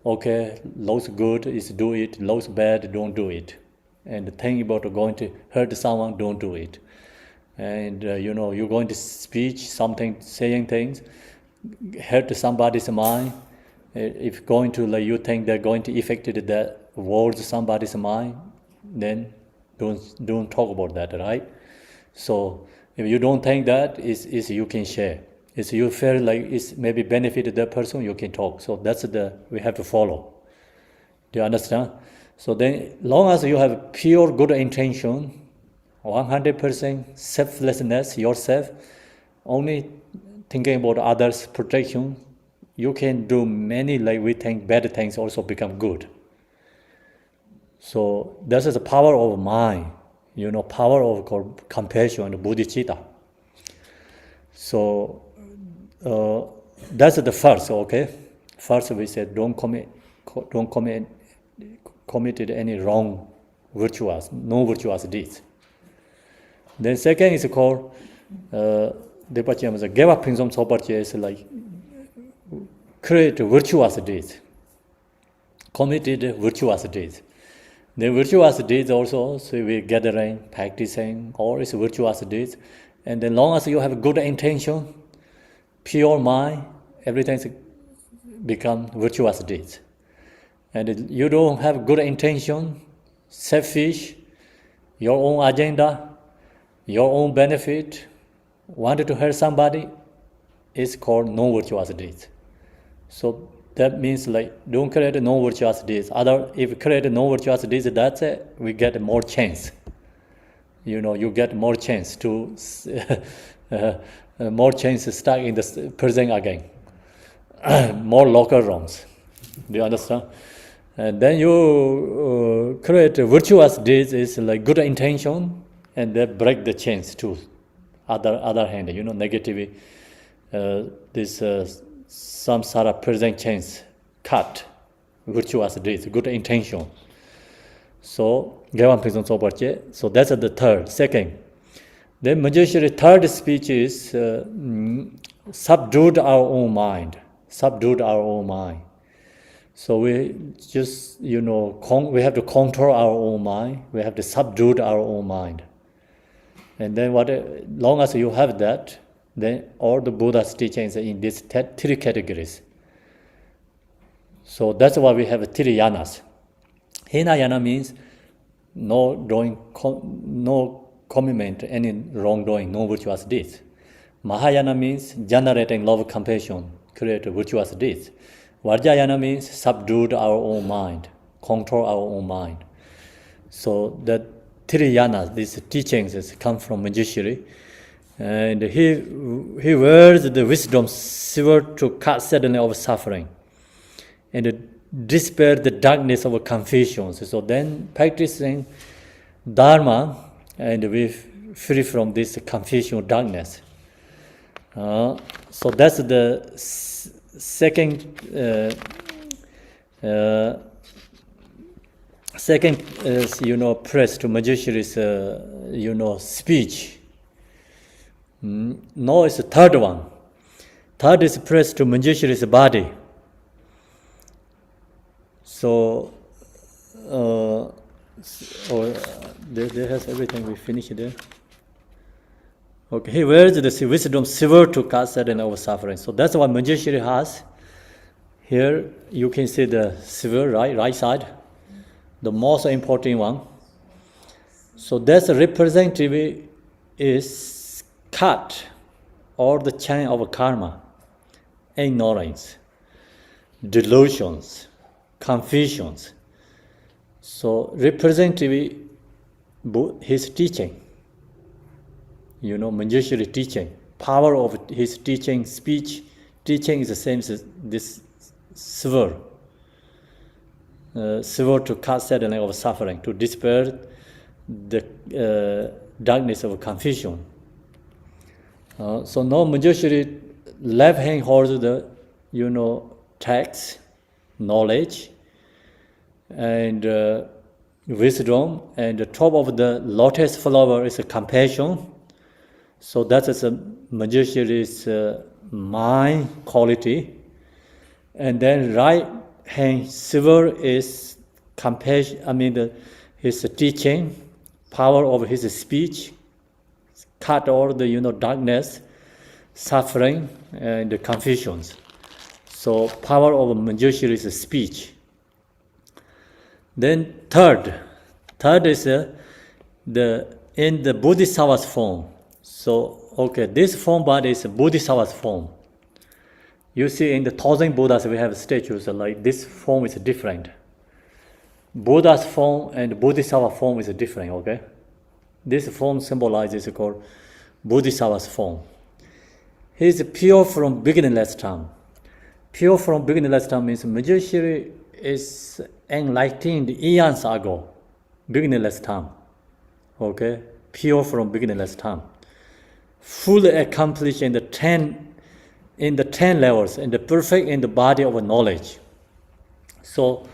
[SPEAKER 1] Okay, looks good is do it, looks bad, don't do it. And think about going to hurt someone, don't do it. And you're going to speech something, saying things, hurt somebody's mind. If going to you think they're going to affect that words somebody's mind, then don't talk about that, right? So if you don't think that is you can share. If you feel like it's maybe benefited that person, you can talk. So that's we have to follow. Do you understand? So then, long as you have pure good intention, 100% selflessness yourself, only thinking about others' protection, you can do many, we think, bad things also become good. So this is the power of mind, power of compassion and bodhicitta. So that's the first, okay? First we said don't committed any wrong no virtuous deeds. Then second is called give up some soparche is create virtuous deeds. Committed virtuous deeds. The virtuous deeds also, so we gathering, practicing, all is virtuous deeds. And then long as you have good intention, pure mind, everything become virtuous deeds. And if you don't have good intention, selfish, your own agenda, your own benefit, wanted to hurt somebody, it's called no virtuous deeds. So that means don't create no virtuous deeds. If create no virtuous deeds, that's it. We get more chance. You get more chance to more chance to stuck in the prison again. More locker rooms. Do you understand? And then you create virtuous deeds is good intention, and they break the chains too. Other hand, negativity. This samsara prison chains cut. Virtuous deeds, good intention. So so that's the third. Second, then Manjushri third speech is subdued our own mind. Subdued our own mind. So we just we have to control our own mind. We have to subdue our own mind. And then long as you have that, then all the Buddha's teachings are in these three categories. So that's why we have three yanas. Hinayana means no commitment, any wrongdoing, no virtuous deeds. Mahayana means generating love, compassion, create virtuous deeds. Vajrayana means subdued our own mind, control our own mind. So the three yanas, these teachings come from Manjushri. And he wears the wisdom silver to cut suddenly of suffering and dispel the darkness of confusion. So then practicing Dharma and we free from this confusion, darkness. So that's the second press to Manjushri's speech. No, it's the third one. Third is press to Manjushri's body. So there has everything. We finish there. Okay, he wears the wisdom silver to cast sadness of suffering. So that's what Manjushri has. Here you can see the silver, right side, the most important one. So that's representative is cut all the chain of karma, ignorance, delusions, confusions. So representative his teaching. Manjushri teaching, power of his teaching, speech, teaching is the same as this silver. Silver to cast sadness of suffering, to dispel the darkness of confusion. So now Manjushri left hand holds the, text, knowledge, and wisdom, and the top of the lotus flower is a compassion. So that is a Manjushri's mind quality. And then right and silver is compassion. His teaching, power of his speech, cut all the darkness, suffering, and confusions. So power of Manjushri is speech. Then third is in the Bodhisattva's form. So this form body is Bodhisattva's form. You see in the 1,000 Buddhas we have statues like this form is different. Buddha's form and Bodhisattva form is different, okay? This form symbolizes called Bodhisattva's form. He is pure from beginningless time. Pure from beginningless time means Manjushri is enlightened eons ago, beginningless time. Okay? Pure from beginningless time. Fully accomplished in the 10 levels, and the perfect in the body of knowledge. So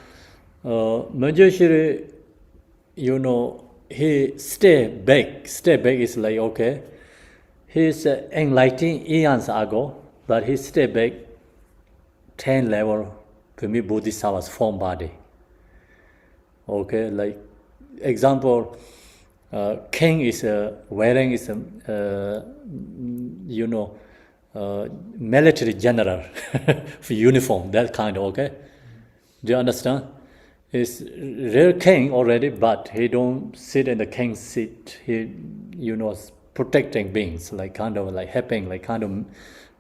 [SPEAKER 1] Manjushri, he stay back is like, okay, he's enlightened eons ago, but he stay back 10 level to meet Bodhisattva's form body. Okay, like example, king is wearing is military general uniform, that kind of, okay? Do you understand? He's real king already, but he don't sit in the king's seat. He, protecting beings, like kind of like helping, like kind of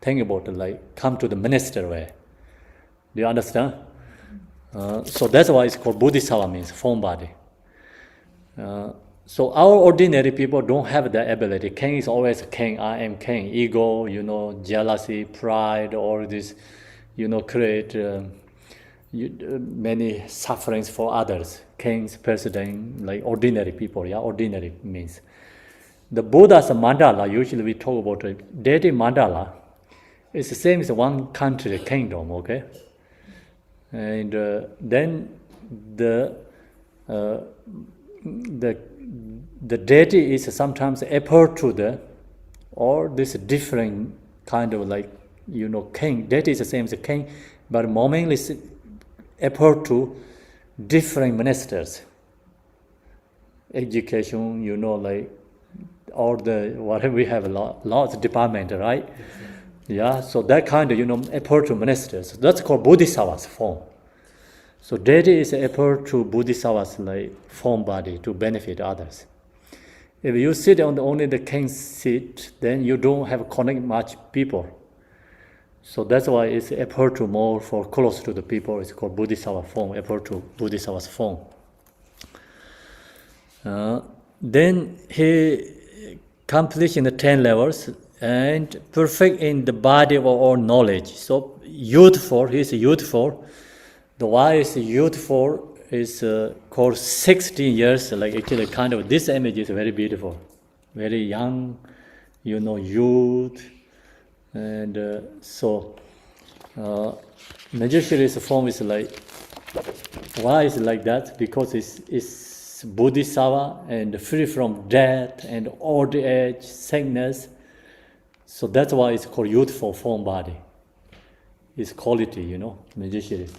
[SPEAKER 1] think about like come to the minister way. Do you understand? So that's why it's called Bodhisattva, means form body. So our ordinary people don't have that ability. King is always king, I am king. Ego, jealousy, pride, all this, create many sufferings for others. Kings, president, like ordinary people, ordinary means. The Buddha's mandala, usually we talk about it, deity mandala, it's the same as one country, kingdom, okay? And then the deity is sometimes appear to or this different kind of like, king. Deity is the same as a king, but momentarily appear to different ministers. Education, like all the, whatever we have lots of department, right? Yeah, so that kind of, appear to ministers. That's called Bodhisattva's form. So deity is appear to Bodhisattva's like form body to benefit others. If you sit on only the king's seat, then you don't have connect much people. So that's why it's appear to more for close to the people. It's called Bodhisattva form, appear to Bodhisattva's form. Then he accomplished in the 10 levels and perfect in the body of all knowledge. So youthful, he's youthful. The why is youthful is called 16 years. Like actually kind of this image is very beautiful. Very young, youth. And Manjushri's form is like, why is it like that? Because it's Bodhisattva and free from death and old age, sickness. So that's why it's called youthful form body. It's quality, Manjushri.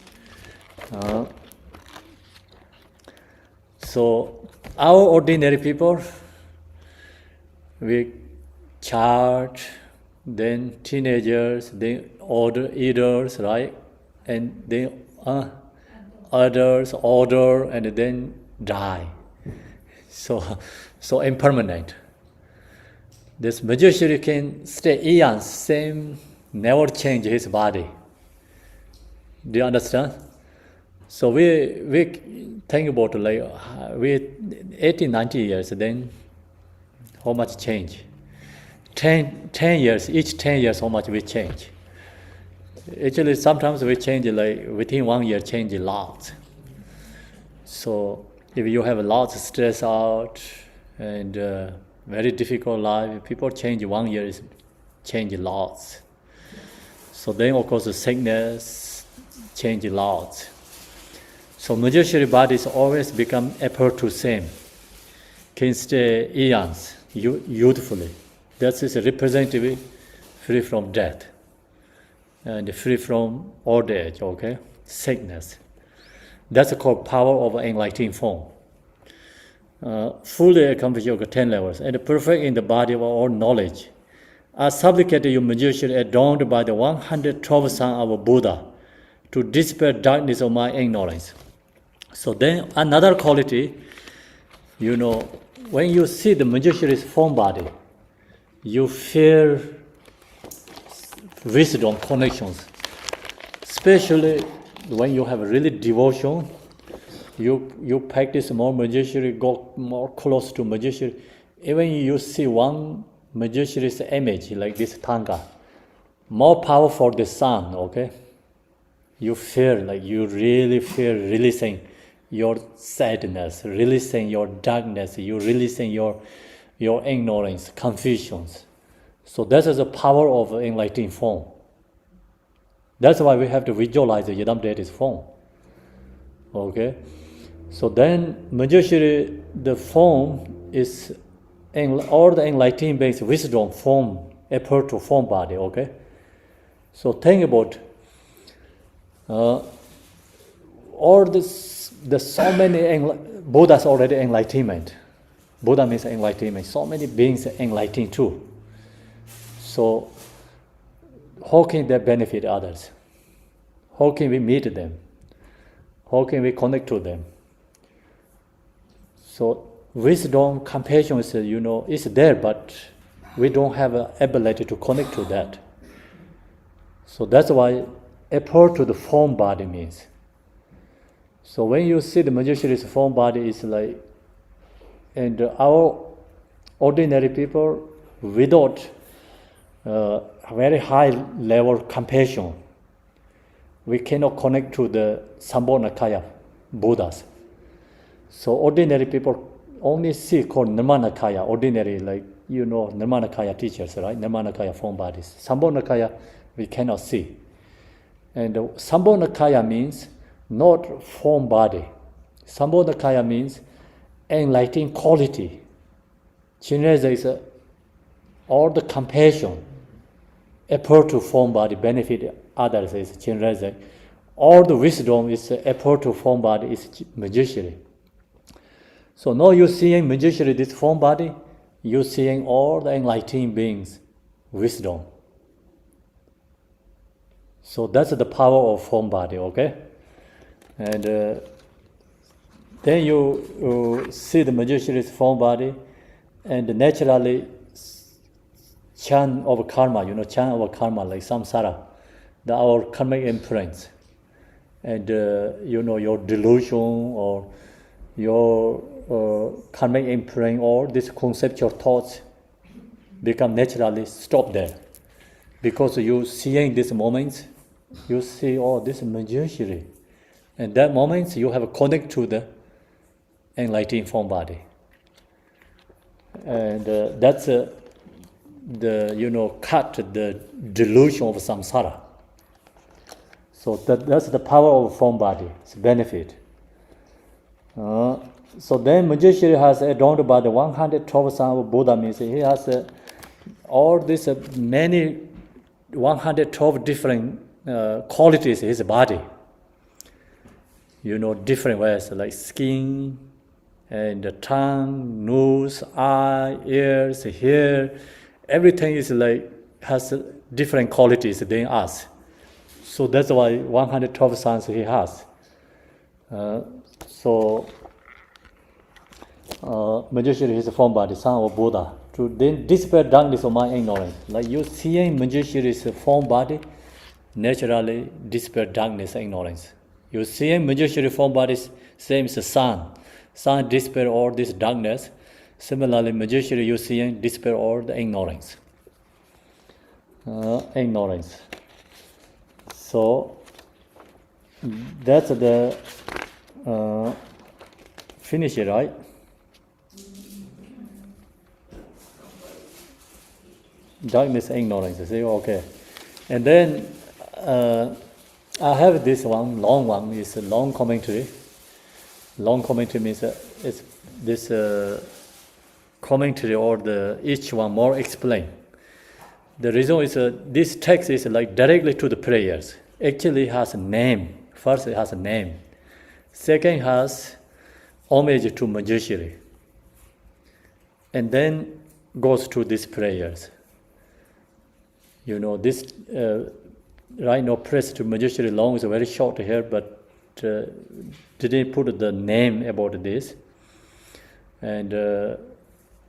[SPEAKER 1] So our ordinary people, we child, then teenagers, then older eaters, right? And then others, older, and then die. So impermanent. This Manjushri can stay eons, same, never change his body. Do you understand? So we think about like we 80, 90 years, then how much change? 10 years, each 10 years, how much we change? Actually, sometimes we change like within 1 year, change a lot. So if you have a lot of stress out and very difficult life, people change 1 year, change a lot. So then of course the sickness change a lot. So Manjushri bodies always become appear to same, can stay eons, youthfully. That is representative, free from death and free from old age, okay, sickness. That's called power of enlightening form. Fully accomplish your 10 levels and perfect in the body of all knowledge. Are supplicated you Manjushri adorned by the 112 sons of Buddha to dispel darkness of my ignorance. So then another quality, when you see the Manjushri's form body, you feel wisdom connections. Especially when you have really devotion, you practice more Manjushri, go more close to Manjushri. Even you see one Manjushri's image like this Tanga, more powerful the sun, okay? You feel like you really feel releasing your sadness, releasing your darkness, you releasing your ignorance, confusions. So that is the power of enlightening form. That's why we have to visualize the Yidam deity's form. Okay? So then Manjushri, the form is all the enlightening beings, wisdom form, appear to form body, okay? So think about all this, there's so many Buddha's already enlightenment. Buddha means enlightenment. So many beings enlightened too. So how can they benefit others? How can we meet them? How can we connect to them? So wisdom, compassion is, is there, but we don't have an ability to connect to that. So that's why appear to the form body means. So when you see the Manjushri's form body is like, and our ordinary people without very high level compassion, we cannot connect to the Sambhogakaya Buddhas. So ordinary people only see called Nirmanakaya, ordinary, like, Nirmanakaya teachers, right? Nirmanakaya form bodies. Sambhogakaya we cannot see. And Sambhogakaya means not form body. Sambhogakaya means enlightening quality. Chinreza is all the compassion, appear to form body, benefit others is Chinreza. All the wisdom is appear to form body is Manjushri. So now you're seeing Manjushri, this form body, you're seeing all the enlightening beings, wisdom. So that's the power of form body, okay? And then you see the Manjushri's form body, and naturally chan of karma, chan of karma, like samsara, our karmic imprints. And your delusion or your karmic imprint or this conceptual thoughts become naturally stop there. Because you seeing these moments, you see, this is Manjushri. And that moment you have a connect to the enlightening form body. And that's cut the delusion of samsara. So that's the power of form body, it's benefit. So then Manjushri has adorned by the 112 sons of Buddha, means he has all these many 112 different qualities in his body. Different ways like skin and the tongue, nose, eye, ears, hair, everything is like has different qualities than us. So that's why 112 sons he has. Manjushri is a form body, son of Buddha, to then dispel darkness of my ignorance. Like you seeing Manjushri's form body, naturally dispel darkness, ignorance. You seeing Manjushri form body, same as the sun. Sun dispel all this darkness. Similarly, Manjushri you seeing dispel all the ignorance. Ignorance. So that's the finish it, right? Darkness, ignorance. See, okay. And then I have this one, long one. It's a long commentary. Long commentary means it's this commentary or each one more explain. The reason is this text is like directly to the prayers. Actually, it has a name. First, it has a name. Second has homage to Manjushri. And then goes to these prayers. This right now praise to Manjushri long is very short here, but didn't put the name about this. And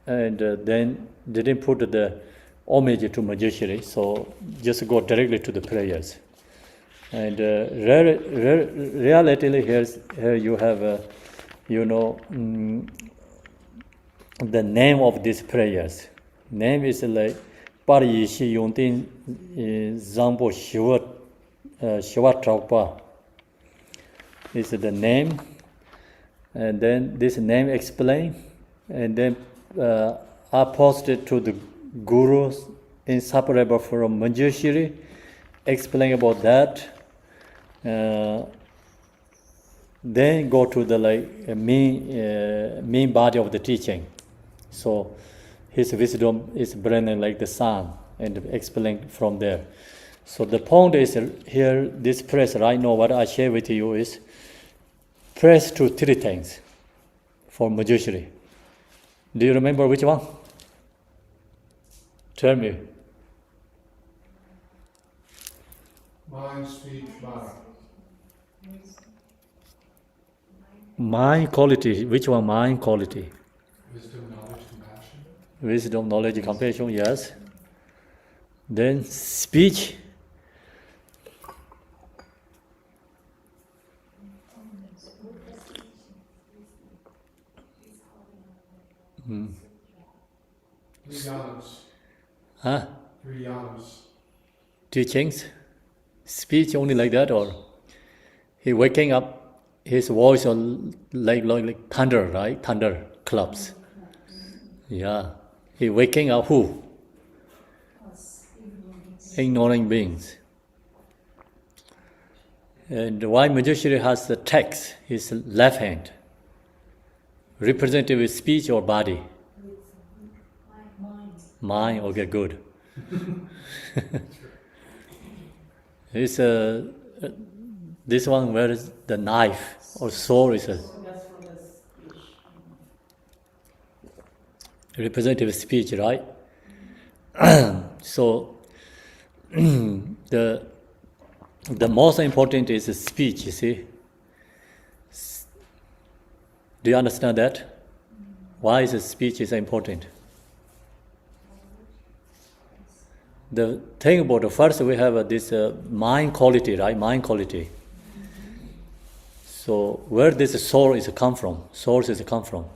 [SPEAKER 1] then didn't put the homage to Manjushri, so just go directly to the prayers. And reality here you have, the name of these prayers. Name is like Par Yishi Yontin Zambo Shiva Traupa is the name. And then this name explain, and then are posted to the gurus inseparable from Manjushri, explain about that. Then go to the main body of the teaching. So his wisdom is burning like the sun, and explain from there. So the point is here, this praise right now, what I share with you is praise to three things for Manjushri. Do you remember which one? Tell me.
[SPEAKER 5] Mind, speech, body.
[SPEAKER 1] Mind quality. Which one? Mind quality.
[SPEAKER 5] Wisdom, knowledge, compassion.
[SPEAKER 1] Wisdom, knowledge, compassion, yes. Then speech.
[SPEAKER 5] Three yamas.
[SPEAKER 1] Huh?
[SPEAKER 5] 3 yamas.
[SPEAKER 1] Teachings. Speech only like that, or he waking up, his voice like thunder, right? Thunder clubs. Yeah. He waking up who? Ignoring beings. And why Manjushri has the text, his left hand, representative with speech or body? Mind. Okay, good. It's this one where is the knife or sword is representative speech, right? So the most important is speech, you see. Do you understand that? Why is speech is important? The thing about the first, we have this mind quality, right? Mind quality. So where this soul is come from? Source is come from?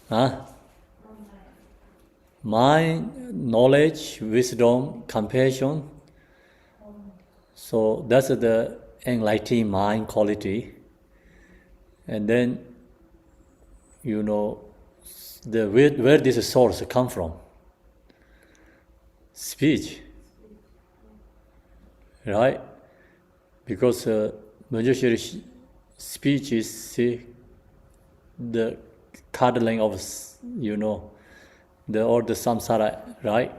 [SPEAKER 1] Huh? Mind, knowledge, wisdom, compassion. So that's the enlightened mind quality. And then, where this source come from? Speech, right? Because Manjushri speech is the cuddling of the samsara, right?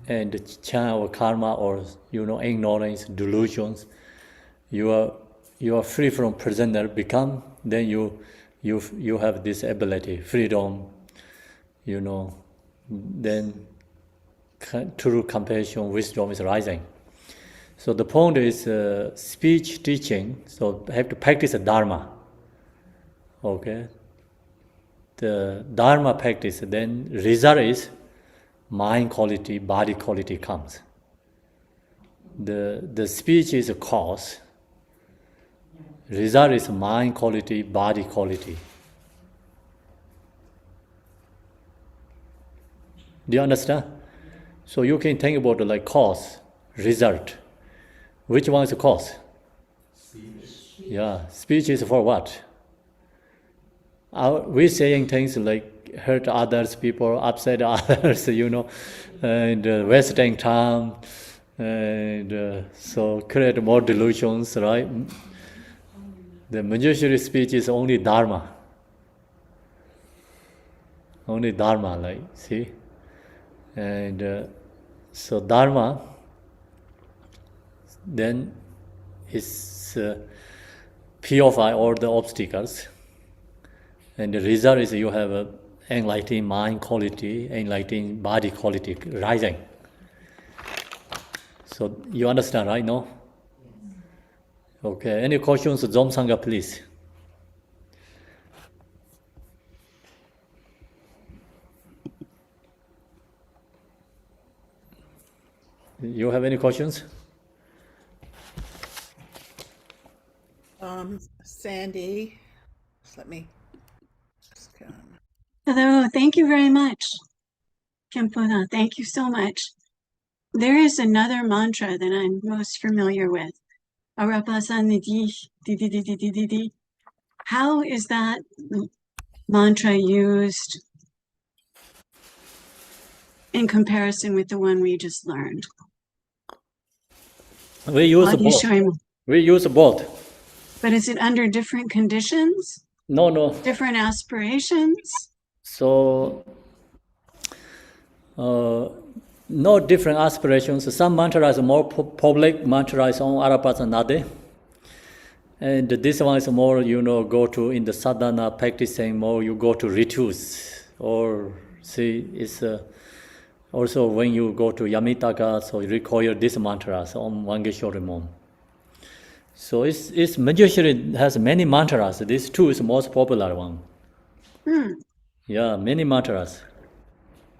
[SPEAKER 1] And the chain of karma or ignorance, delusions. You are free from prisoner. Become then you have this ability, freedom. Then true compassion, wisdom is rising. So the point is speech, teaching. So have to practice the dharma. Okay. The dharma practice, then result is mind quality, body quality comes. The speech is a cause. Result is mind quality, body quality. Do you understand? So you can think about like cause, result. Which one is the cause?
[SPEAKER 5] Speech.
[SPEAKER 1] Yeah, speech is for what? We're saying things like hurt others, people, upset others, and wasting time, and so create more delusions, right? The Manjushri speech is only dharma. Only dharma, like, see? And so dharma then is purify all the obstacles. And the result is you have a enlightened mind quality, enlightened body quality rising. So you understand, right? No? Okay. Any questions, Zomsanga, please? You have any questions?
[SPEAKER 6] Sandy, just let me. Just go.
[SPEAKER 7] Hello, thank you very much. Khenpo, thank you so much. There is another mantra that I'm most familiar with. Arapasanidi, di di di di di di di. How is that mantra used in comparison with the one we just learned?
[SPEAKER 1] We use both.
[SPEAKER 7] Adishayama.
[SPEAKER 1] We use both.
[SPEAKER 7] But is it under different conditions,
[SPEAKER 1] No.
[SPEAKER 7] different aspirations?
[SPEAKER 1] So, no different aspirations. Some mantras are more public, mantras on Arapasanade. And this one is more, go to in the sadhana practicing more, you go to retreats. Or see, it's also when you go to Yamitaka, so you require this mantras on Wangeshwari Mom. So it's Manjushri has many mantras. This two is the most popular one. Yeah, many mantras.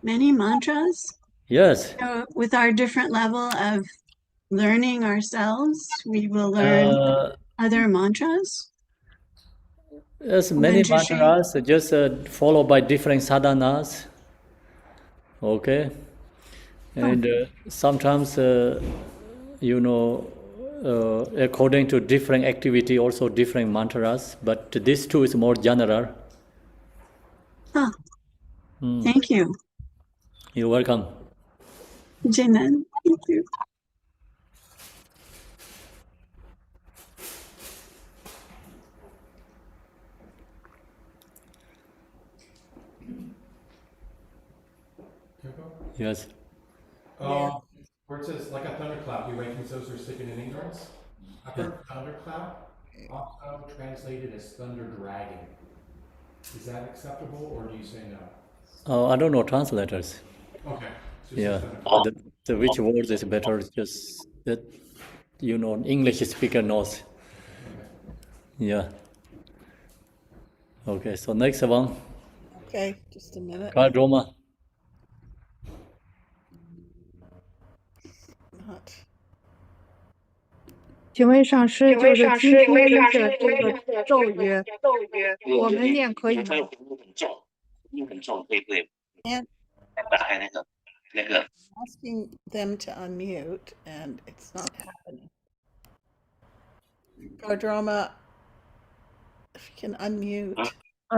[SPEAKER 7] Many mantras?
[SPEAKER 1] Yes.
[SPEAKER 7] So with our different level of learning ourselves, we will learn other mantras?
[SPEAKER 1] Yes, many
[SPEAKER 7] Manjushri.
[SPEAKER 1] mantras, just followed by different sadhanas. Okay. And sometimes, according to different activity, also different mantras, but this two is more general.
[SPEAKER 7] Thank you.
[SPEAKER 1] You're welcome.
[SPEAKER 7] Jinan, thank you.
[SPEAKER 5] Khenpo?
[SPEAKER 1] Yes.
[SPEAKER 5] Where it says like a thunderclap, you reckon those are sticking in ignorance? I've heard thunderclap also translated as thunder dragon. Is that acceptable, or do you say no?
[SPEAKER 1] I don't know translators.
[SPEAKER 5] Okay. So
[SPEAKER 1] Yeah.
[SPEAKER 5] thunderclap.
[SPEAKER 1] The which words is better? Just that English speaker knows. Yeah. Okay. So next one,
[SPEAKER 6] Okay, just a minute.
[SPEAKER 1] Kardroma.
[SPEAKER 6] Not.
[SPEAKER 8] 请问上师，就是今天的这个咒语，我们念可以吗？
[SPEAKER 9] 很重，可以。
[SPEAKER 6] And
[SPEAKER 9] 打开那个
[SPEAKER 6] asking them to unmute, and it's not happening. Prodroma, if you can unmute.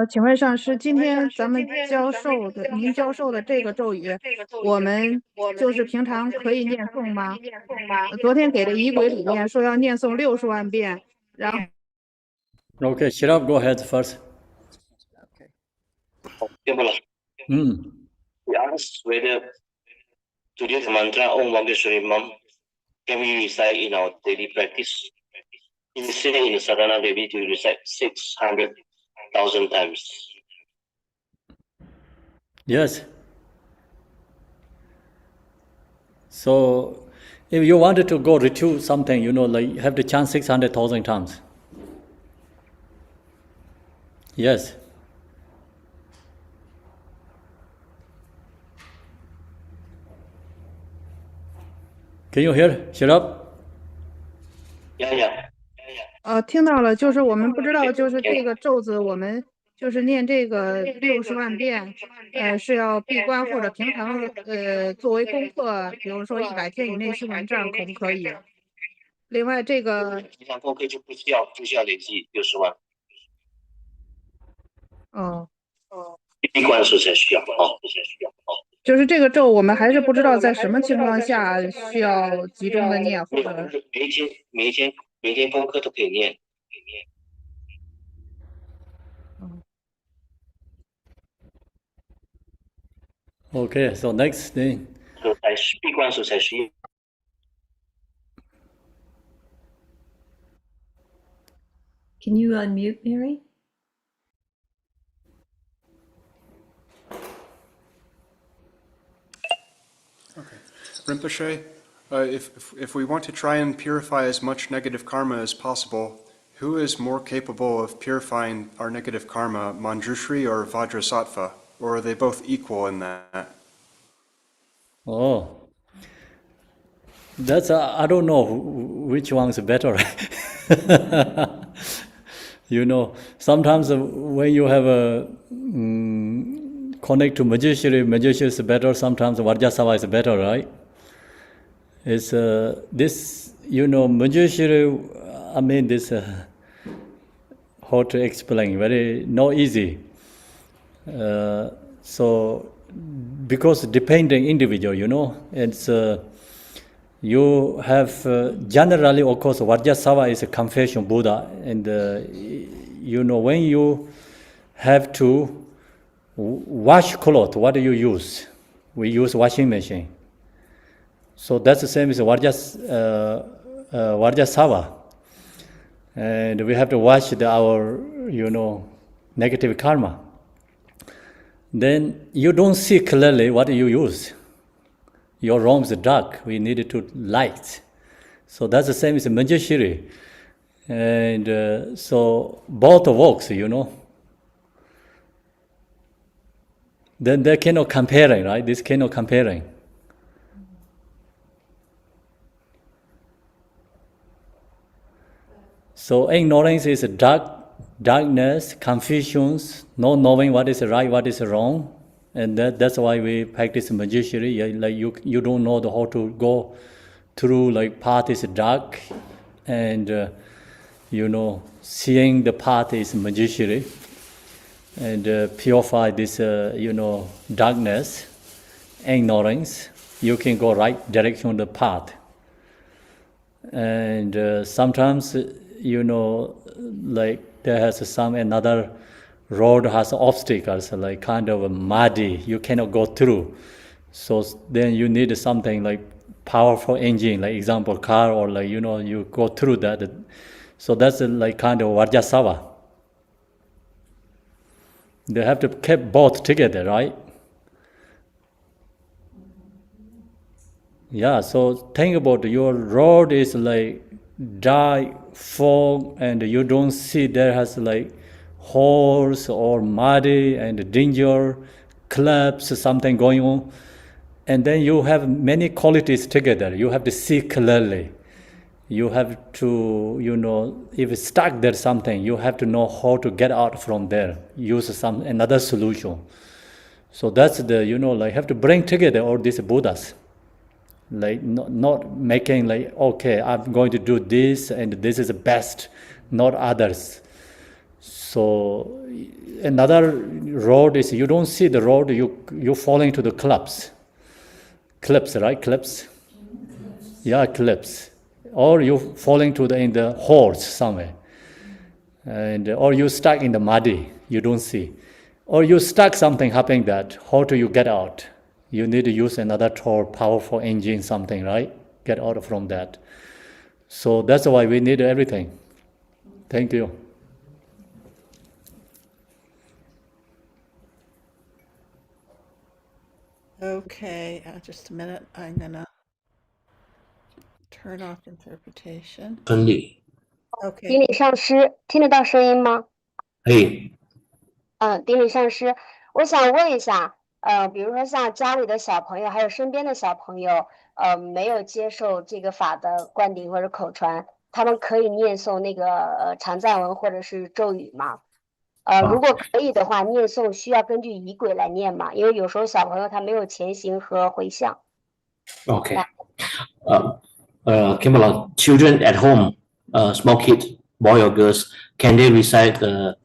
[SPEAKER 8] 请问上师，今天咱们您教授的这个咒语，我们就是平常可以念诵吗？昨天给的仪轨里面说要念诵60万遍，然后。
[SPEAKER 1] Okay, Shirab, go ahead first.
[SPEAKER 6] Okay.
[SPEAKER 9] We asked whether today's mantra Om Vangeshwari Mam can we recite in our daily practice? Instead in the sadhana maybe to recite 600,000 times.
[SPEAKER 1] Yes. So, if you wanted to go retreat something, like you have to chant 600,000 times. Yes. Can you hear, Shirab?
[SPEAKER 9] Yeah.
[SPEAKER 8] 听到了，就是我们不知道，就是这个咒子，我们就是念这个60万遍，是要闭关或者平常作为功课，比如说100天以内修完这样可不可以？另外这个
[SPEAKER 9] 平常功课就不需要累计60万。闭关时才需要。
[SPEAKER 8] 就是这个咒，我们还是不知道在什么情况下需要集中的念，或者
[SPEAKER 9] 每天功课都可以念。
[SPEAKER 1] Okay, so next thing.
[SPEAKER 9] 闭关时才需要。
[SPEAKER 4] Can you unmute, Mary?
[SPEAKER 10] Okay. Rinpoche, if we want to try and purify as much negative karma as possible, who is more capable of purifying our negative karma, Manjushri or Vajrasattva? Or are they both equal in that?
[SPEAKER 1] Oh, that's I don't know which one's better. You know, sometimes when you have a connect to Manjushri is better. Sometimes Vajrasattva is better, right? It's this, you know, Manjushri. I mean, this how to explain? Very not easy. So because depending individual, you know, it's you have generally, of course, Vajrasattva is a confession Buddha, and you know, when you have to wash cloth, what do you use? We use washing machine. So that's the same as Vajrasattva, and we have to wash our, you know, negative karma. Then you don't see clearly what you use. Your room is dark. We need to light. So that's the same as Manjushri. And so both works, you know. Then there cannot comparing, right? This cannot comparing. So ignorance is darkness, confusions, not knowing what is right, what is wrong. And that's why we practice Manjushri. Like you don't know how to go through, like path is dark, and you know, seeing the path is Manjushri, and purify this you know, darkness, ignorance. You can go right direction on the path. And sometimes, you know, like there has some another road has obstacles, like kind of muddy, you cannot go through. So then you need something like powerful engine, like example car, or like, you know, you go through that. So that's like kind of Vajrasattva. They have to keep both together, right? Yeah, so think about your road is like dark, fog, and you don't see there has like holes or muddy and danger, collapse, something going on. And then you have many qualities together. You have to see clearly. You have to, you know, if it's stuck there something, you have to know how to get out from there, use another solution. So that's the, you know, like have to bring together all these Buddhas. Like not making like, okay, I'm going to do this and this is the best, not others. So another road is you don't see the road, you fall into the cliffs, right? Cliffs. Yeah, cliffs. Or you fall into in the holes somewhere, and or you stuck in the muddy, you don't see, or you stuck something happening that. How do you get out? You need to use another powerful engine, something, right? Get out from that. So that's why we need everything. Thank you.
[SPEAKER 6] Okay, just a minute. I'm gonna turn off interpretation.
[SPEAKER 9] 顺利，
[SPEAKER 6] Okay.
[SPEAKER 11] 顶礼上师，听得到声音吗？
[SPEAKER 9] 可以。
[SPEAKER 11] 顶礼上师，我想问一下，比如说像家里的小朋友，还有身边的小朋友，没有接受这个法的灌顶或者口传，他们可以念诵那个常在文或者是咒语吗？如果可以的话，念诵需要根据仪轨来念吗？因为有时候小朋友他没有前行和回向。
[SPEAKER 9] Okay. Kimberly, children at home, small kids, boy or girls, can they recite the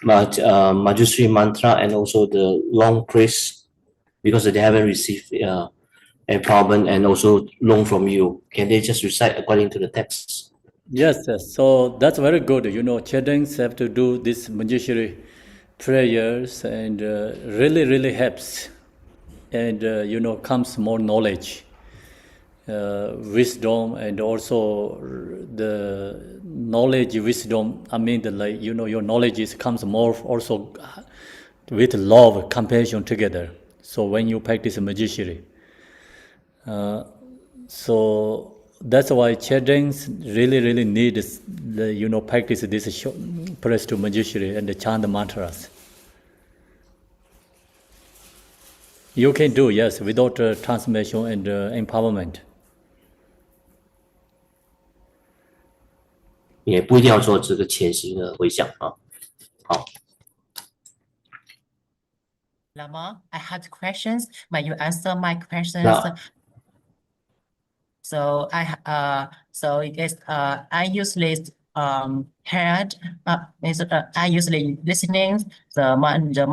[SPEAKER 9] Manjushri mantra and also the long praise because they haven't received empowerment and also loan from you? Can they just recite according to the text?
[SPEAKER 1] Yes. So that's very good. You know, children have to do this Manjushri prayers, and really helps, and you know, comes more knowledge, wisdom, and also the knowledge, wisdom, I mean, your knowledge comes more also with love, compassion together. So when you practice Manjushri, so that's why children really need practice this press to Manjushri and the chant mantras. You can do, yes, without transformation and empowerment.
[SPEAKER 9] 也不一定要做这个潜行的回想啊。好，
[SPEAKER 12] Lama, I had questions. May you answer my questions?
[SPEAKER 9] 那
[SPEAKER 12] So I usually heard I usually listening the mantra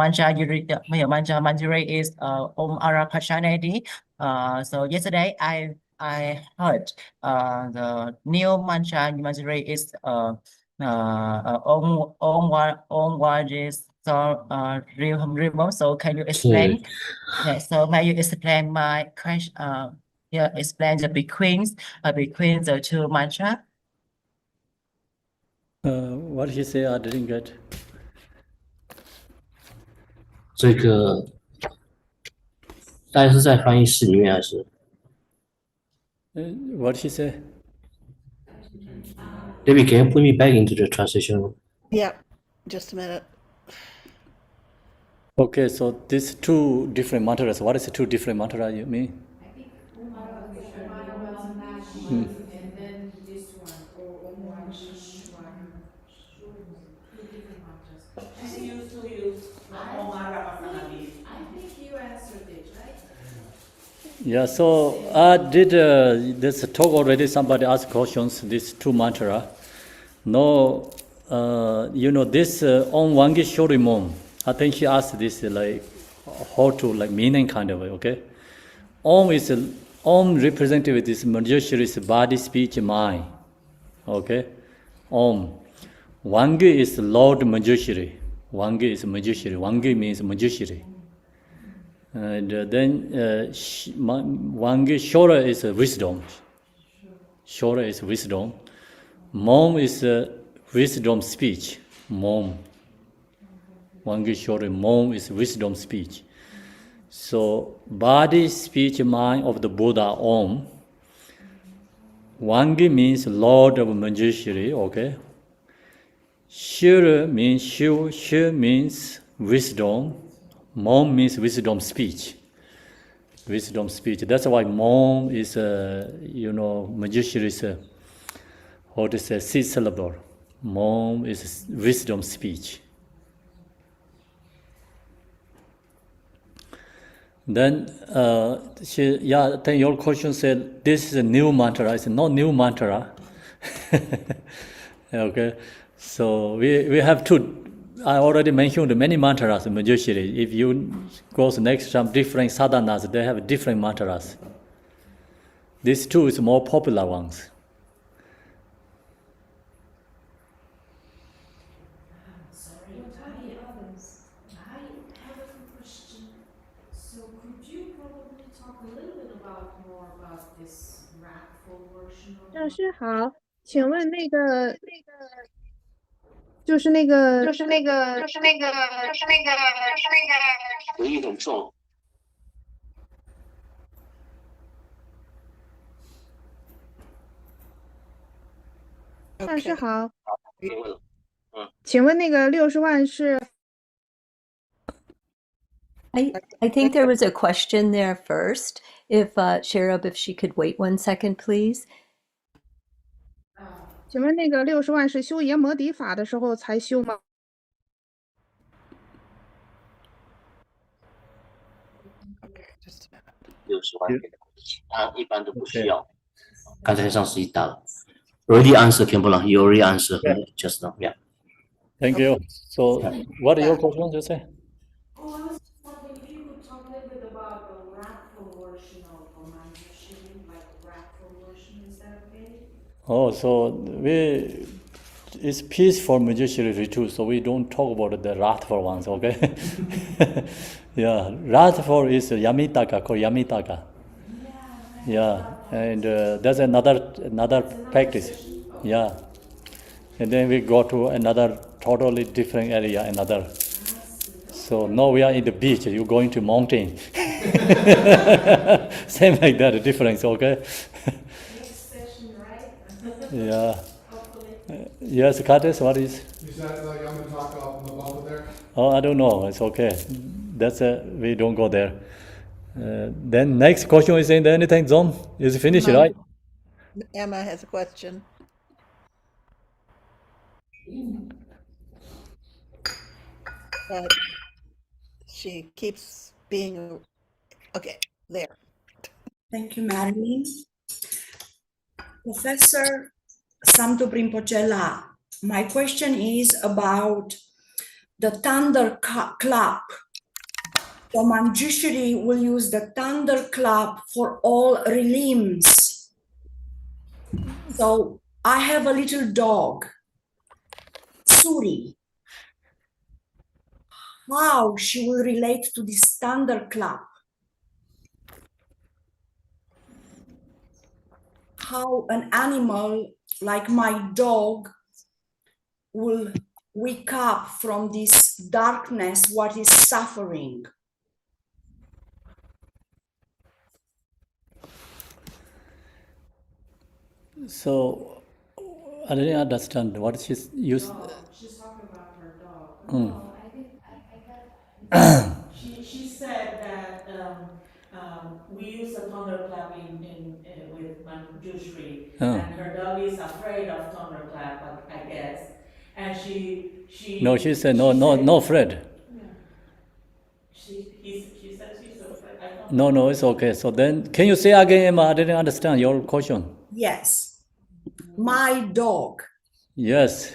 [SPEAKER 12] mantra is Om Arapachanadi. So yesterday I heard the new mantra is Om what is real. So can you explain? Yeah, so may you explain my question? Yeah, explain the between the two mantra.
[SPEAKER 1] What he say? I didn't get.
[SPEAKER 9] 这个大家是在翻译室里面还是？
[SPEAKER 1] What he say?
[SPEAKER 9] David, can you put me back into the translation room?
[SPEAKER 6] Yep. Just a minute.
[SPEAKER 1] Okay, so these two different mantras. What is the two different mantras you mean?
[SPEAKER 3] And then this one, Om Shishwan. Two different mantras. She used to use Om Arapachanadi. I think you answered it, right?
[SPEAKER 1] Yeah, so I did this talk already. Somebody asked questions. These two mantra. No, this Om Wangi Shorimom. I think she asked this how to meaning kind of way. Okay, Om represented with this Manjushri's body, speech, mind. Okay, Om. Wangi is Lord Manjushri. Wangi is Manjushri. Wangi means Manjushri. And then Wangi Shora is wisdom. Shora is wisdom. Mom is wisdom speech. Mom. Wangi Shora, Mom is wisdom speech. So body, speech, mind of the Buddha, Om. Wangi means Lord of Manjushri, okay? Shura means Shu means wisdom. Mom means wisdom speech. Wisdom speech. That's why Mom is, Manjushri's, how to say, 6 syllable. Mom is wisdom speech. Then, then your question said, this is a new mantra. It's not new mantra. Okay, so we have two. I already mentioned many mantras in Manjushri. If you go to next some different sadhanas, they have different mantras. These two is more popular ones.
[SPEAKER 3] Sorry, I have a question. So could you probably talk a little bit more about this wrathful version of
[SPEAKER 8] 老师好，请问就是那个
[SPEAKER 9] 回忆很重。
[SPEAKER 8] 老师好，
[SPEAKER 9] 别问了。
[SPEAKER 8] 请问那个60万是
[SPEAKER 4] I think there was a question there first. If Sherub, if she could wait 1 second, please.
[SPEAKER 8] 请问那个60万是修阎摩底法的时候才修吗？
[SPEAKER 9] 60万给的他一般都不需要。刚才上司已答了。Already answered, Khenpo. You already answered just now. Yeah.
[SPEAKER 1] Thank you. So, what are your questions to say?
[SPEAKER 3] Oh, I was wondering if you could talk a little bit about the wrathful version of Manjushri, like wrathful version, is that okay?
[SPEAKER 1] Oh, so it's peaceful Manjushri retreat, so we don't talk about the wrathful ones, okay? Yeah, wrathful is Yamitaka, called Yamitaka. Yeah, and that's another practice. Yeah, and then we go to another totally different area, another. So now we are in the beach, you're going to mountain. Same like that, a difference, okay?
[SPEAKER 3] Next session, right?
[SPEAKER 1] Yeah.
[SPEAKER 3] Hopefully.
[SPEAKER 1] Yes, Curtis, what is?
[SPEAKER 5] Is that like I'm gonna talk up on the bubble there?
[SPEAKER 1] Oh, I don't know, it's okay. That's we don't go there. Then next question is in anything, John? Is finished, right?
[SPEAKER 6] Emma has a question. But she keeps being, okay, there.
[SPEAKER 13] Thank you, Marilyn. Professor Samdup Rinpoche, my question is about the thunder clap. So Manjushri will use the thunder clap for all realms. So I have a little dog, Suri. How she will relate to this thunder clap? How an animal like my dog will wake up from this darkness, what is suffering?
[SPEAKER 1] So, I didn't understand what she's used.
[SPEAKER 3] She's talking about her dog.
[SPEAKER 1] Mm.
[SPEAKER 3] No, I think she said that we use a thunderclap with Manjushri, and her dog is afraid of thunderclap, I guess. And
[SPEAKER 1] No, she said no, Fred.
[SPEAKER 3] Yeah. She said she's afraid.
[SPEAKER 1] No, it's okay. So then, can you say again, Emma? I didn't understand your question.
[SPEAKER 13] Yes. My dog.
[SPEAKER 1] Yes.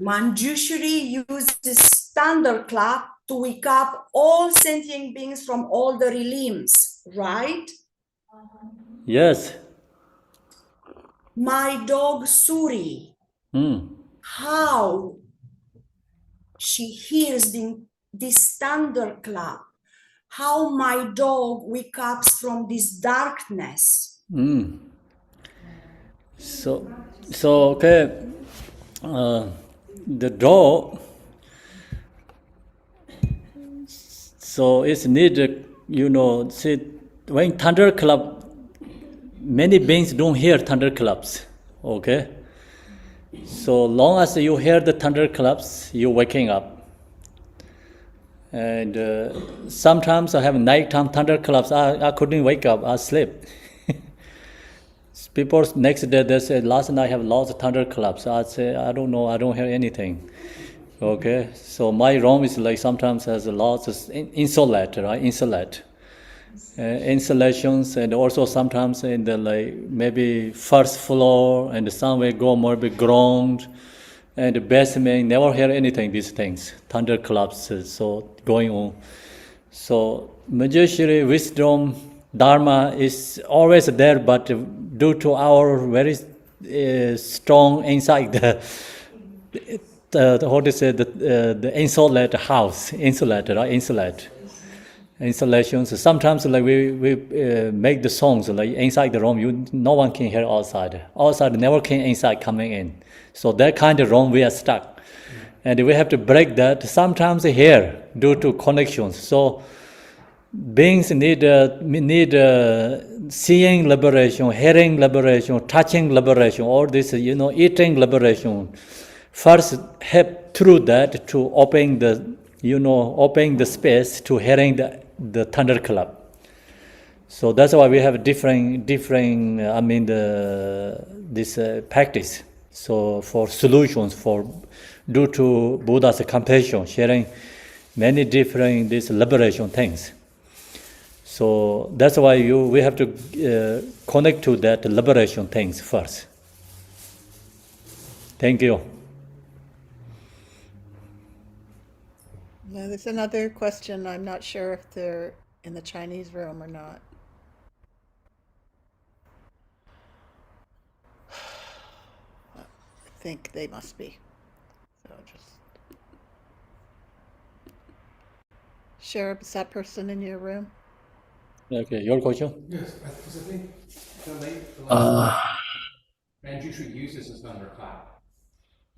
[SPEAKER 13] Manjushri uses thunderclap to wake up all sentient beings from all the realms, right?
[SPEAKER 1] Yes.
[SPEAKER 13] My dog Suri. How she hears this thunderclap, how my dog wakes up from this darkness.
[SPEAKER 1] So okay, the dog. So it's needed, see, when thunderclap, many beings don't hear thunderclaps, okay? So long as you hear the thunderclaps, you're waking up. And sometimes I have nighttime thunderclaps, I couldn't wake up, I sleep. People next day, they say, last night I have lots of thunderclaps. I say, I don't know, I don't hear anything. Okay, so my room is like sometimes has lots of insulate, right? Insulations, and also sometimes in the maybe first floor, and somewhere go more big ground, and the basement. Never hear anything. These things, thunderclaps, so going on. So Manjushri wisdom, Dharma is always there, but due to our very strong inside how to say the insulated house, insulations. Sometimes we make the songs like inside the room, no one can hear outside. Outside never can inside coming in. So that kind of room we are stuck, and we have to break that. Sometimes here due to connections. So beings need seeing liberation, hearing liberation, touching liberation, all this, eating liberation. First, help through that to open the space to hearing the thunderclap. So that's why we have different. This practice. So for solutions, due to Buddha's compassion, sharing many different this liberation things. So that's why we have to connect to that liberation things first. Thank you.
[SPEAKER 6] Now, there's another question. I'm not sure if they're in the Chinese room or not. I think they must be. So just Sherab, is that person in your room?
[SPEAKER 1] Okay, your question?
[SPEAKER 5] Yes, because I think the last Manjushri uses a thunderclap.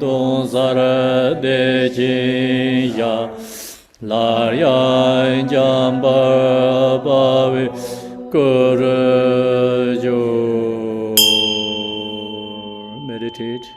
[SPEAKER 1] don zara de jin ya lar yan jamba bawe kurajo. Meditate.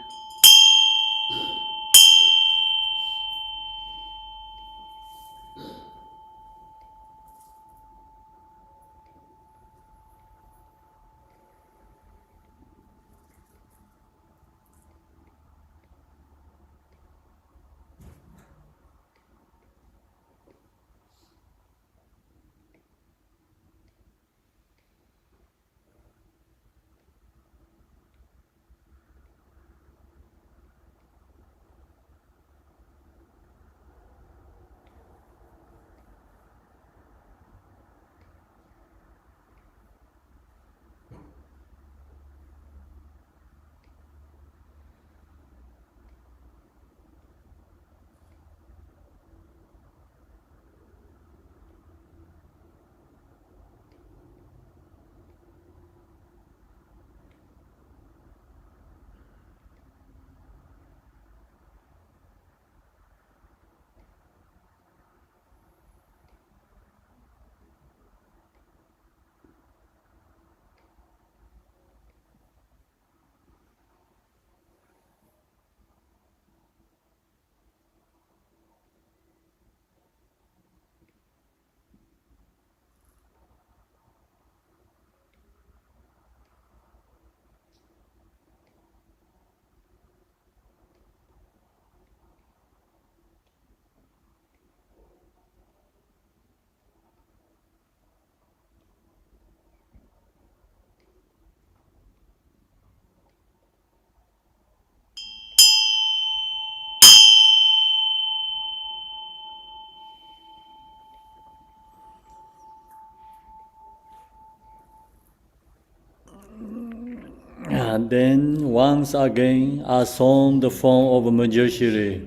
[SPEAKER 1] And then once again assume the form of Manjushri.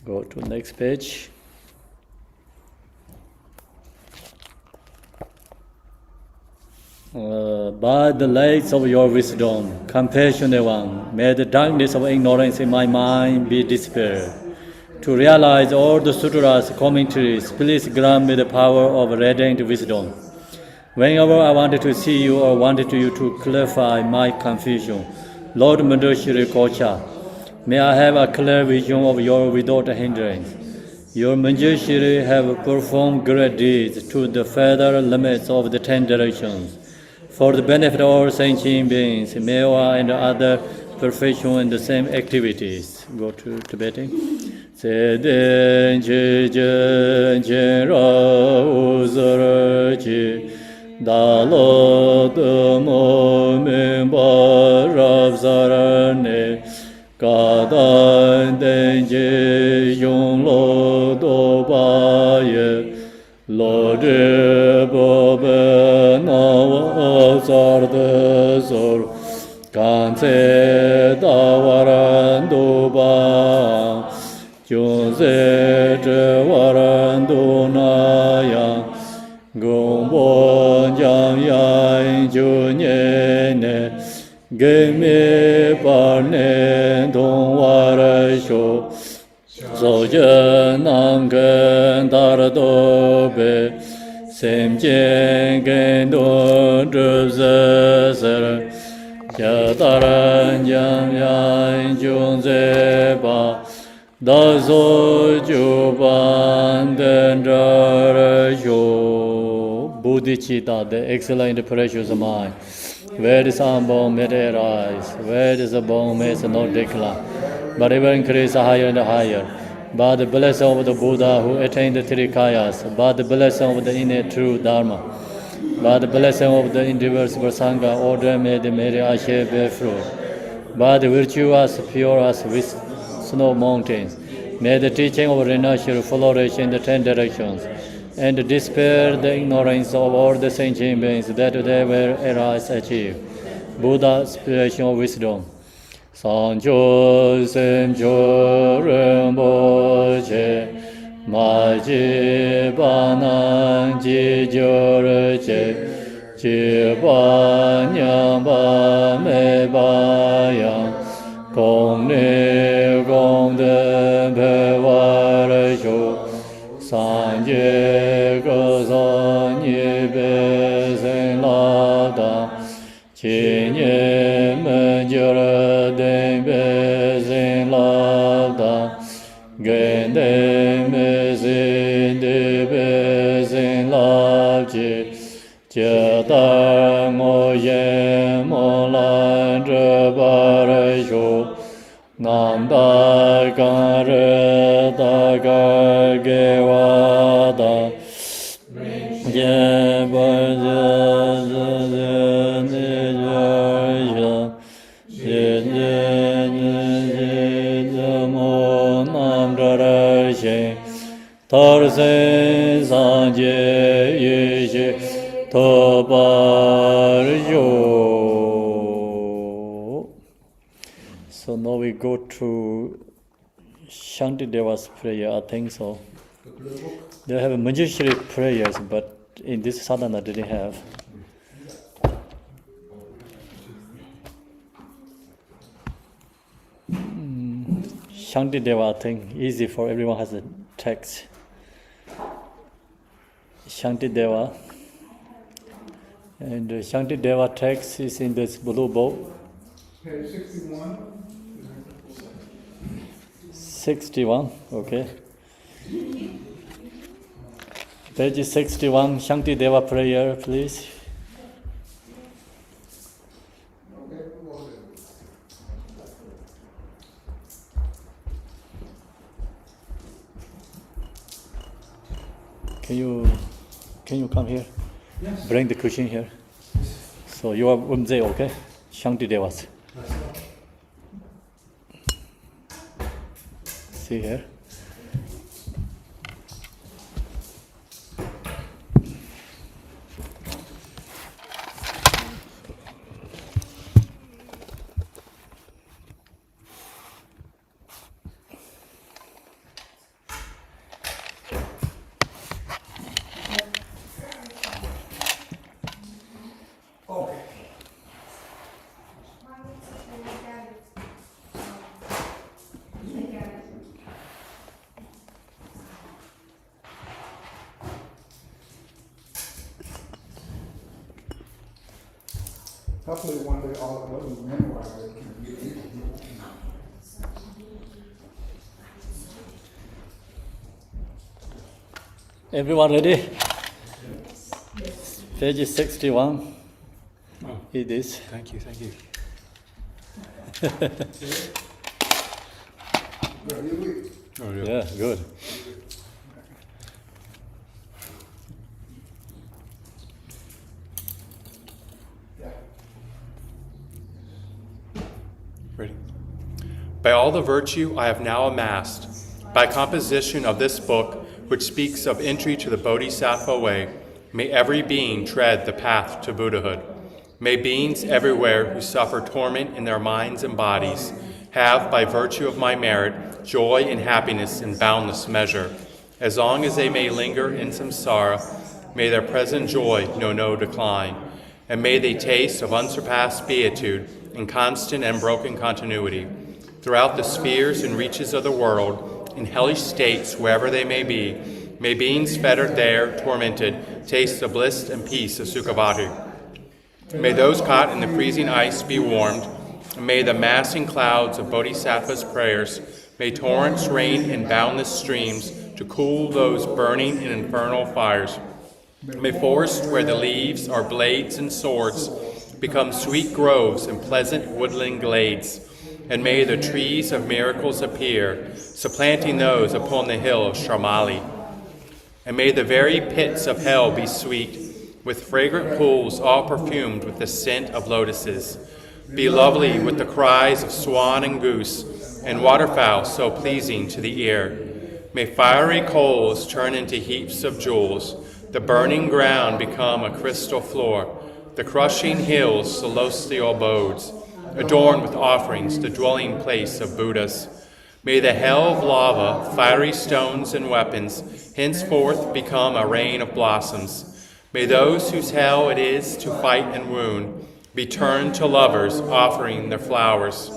[SPEAKER 1] Go to next page. By the lights of your wisdom, compassionate one, may the darkness of ignorance in my mind be dispelled. To realize all the sutras, commentaries, please grant me the power of radiant wisdom. Whenever I wanted to see you or wanted you to clarify my confusion, Lord Manjushri Kocha, may I have a clear vision of your without hindrance. Your Manjushri have performed great deeds to the further limits of the 10 directions. For the benefit of all sentient beings, Mewa and other perfection in the same activities. Go to Tibetan. Seden chi jen jen ra uzar chi dalo de mo min ba rav zar ne kadan den ji yong lo do ba ye lo de bo be na wa zar de zor kan se da waran do ba Junze zhe waran du na yang gong bo jiang yang ju nian ne ge mi par ne dong war shu zhou zhen nang gen dar do be sem jian gen du zhe ze ser jia daran jiang yang jun ze ba da zo ju ban den dar yo bodhicitta, the excellent precious mind. Where is unborn may it rise, where is the born may it not decline, but ever increase higher and higher. By the blessing of the Buddha who attained the three kayas, by the blessing of the innate true Dharma, by the blessing of the indivisible Sangha, order may the Mary Ashe bear fruit. By the virtue as pure as with snow mountains, may the teaching of Rinpoche flourish in the 10 directions, and dispel the ignorance of all the sentient beings that they will arise achieve. Buddha, inspiration of wisdom. Sancho Semcho Rinpoche, Maji Banan Ji Jorche, Ji Ba Nyam Ba Me Ba Yang, Gong ni gong de pe wa re shu san je ge san yi be sen la da chi ni men je re den be sen la da gen de me sin de be sen la ji jie da mo ye mo lan zhe ba re shu nam da ga re da ga ge wa da ye ba je ni je je mo nam da re she tar se san je ye she to ba yo. So now we go to Shanti Deva's prayer, I think so. They have a Manjushri prayers, but in this sadhana they didn't have. Shanti Deva, I think, easy for everyone has a text. Shanti Deva. And the Shanti Deva text is in this blue book.
[SPEAKER 14] Page 61.
[SPEAKER 1] 61, okay. Page 61, Shanti Deva prayer, please. Can you come here?
[SPEAKER 14] Yes.
[SPEAKER 1] Bring the cushion here. So you are Umze, okay? Shanti Devas. See here.
[SPEAKER 14] Hopefully one day all of us memorize it can get it.
[SPEAKER 1] Everyone ready? Page 61.
[SPEAKER 5] Oh.
[SPEAKER 1] It is.
[SPEAKER 5] Thank you. Oh,
[SPEAKER 1] yeah, good.
[SPEAKER 5] Ready? By all the virtue I have now amassed, by composition of this book, which speaks of entry to the Bodhisattva way, may every being tread the path to Buddhahood. May beings everywhere who suffer torment in their minds and bodies have, by virtue of my merit, joy and happiness in boundless measure. As long as they may linger in samsara, may their present joy know no decline, and may they taste of unsurpassed beatitude in constant and broken continuity. Throughout the spheres and reaches of the world, in hellish states wherever they may beings fettered there, tormented, taste the bliss and peace of Sukhavati. May those caught in the freezing ice be warmed, and may the massing clouds of Bodhisattva's prayers, may torrents rain in boundless streams to cool those burning in infernal fires. May forests where the leaves are blades and swords become sweet groves and pleasant woodland glades, and may the trees of miracles appear, supplanting those upon the hill of Sharmali. And may the very pits of hell be sweet, with fragrant pools all perfumed with the scent of lotuses, be lovely with the cries of swan and goose, and waterfowl so pleasing to the ear. May fiery coals turn into heaps of jewels, the burning ground become a crystal floor, the crushing hills celestial abodes, adorned with offerings, the dwelling place of Buddhas. May the hell of lava, fiery stones, and weapons henceforth become a rain of blossoms. May those whose hell it is to fight and wound be turned to lovers offering their flowers.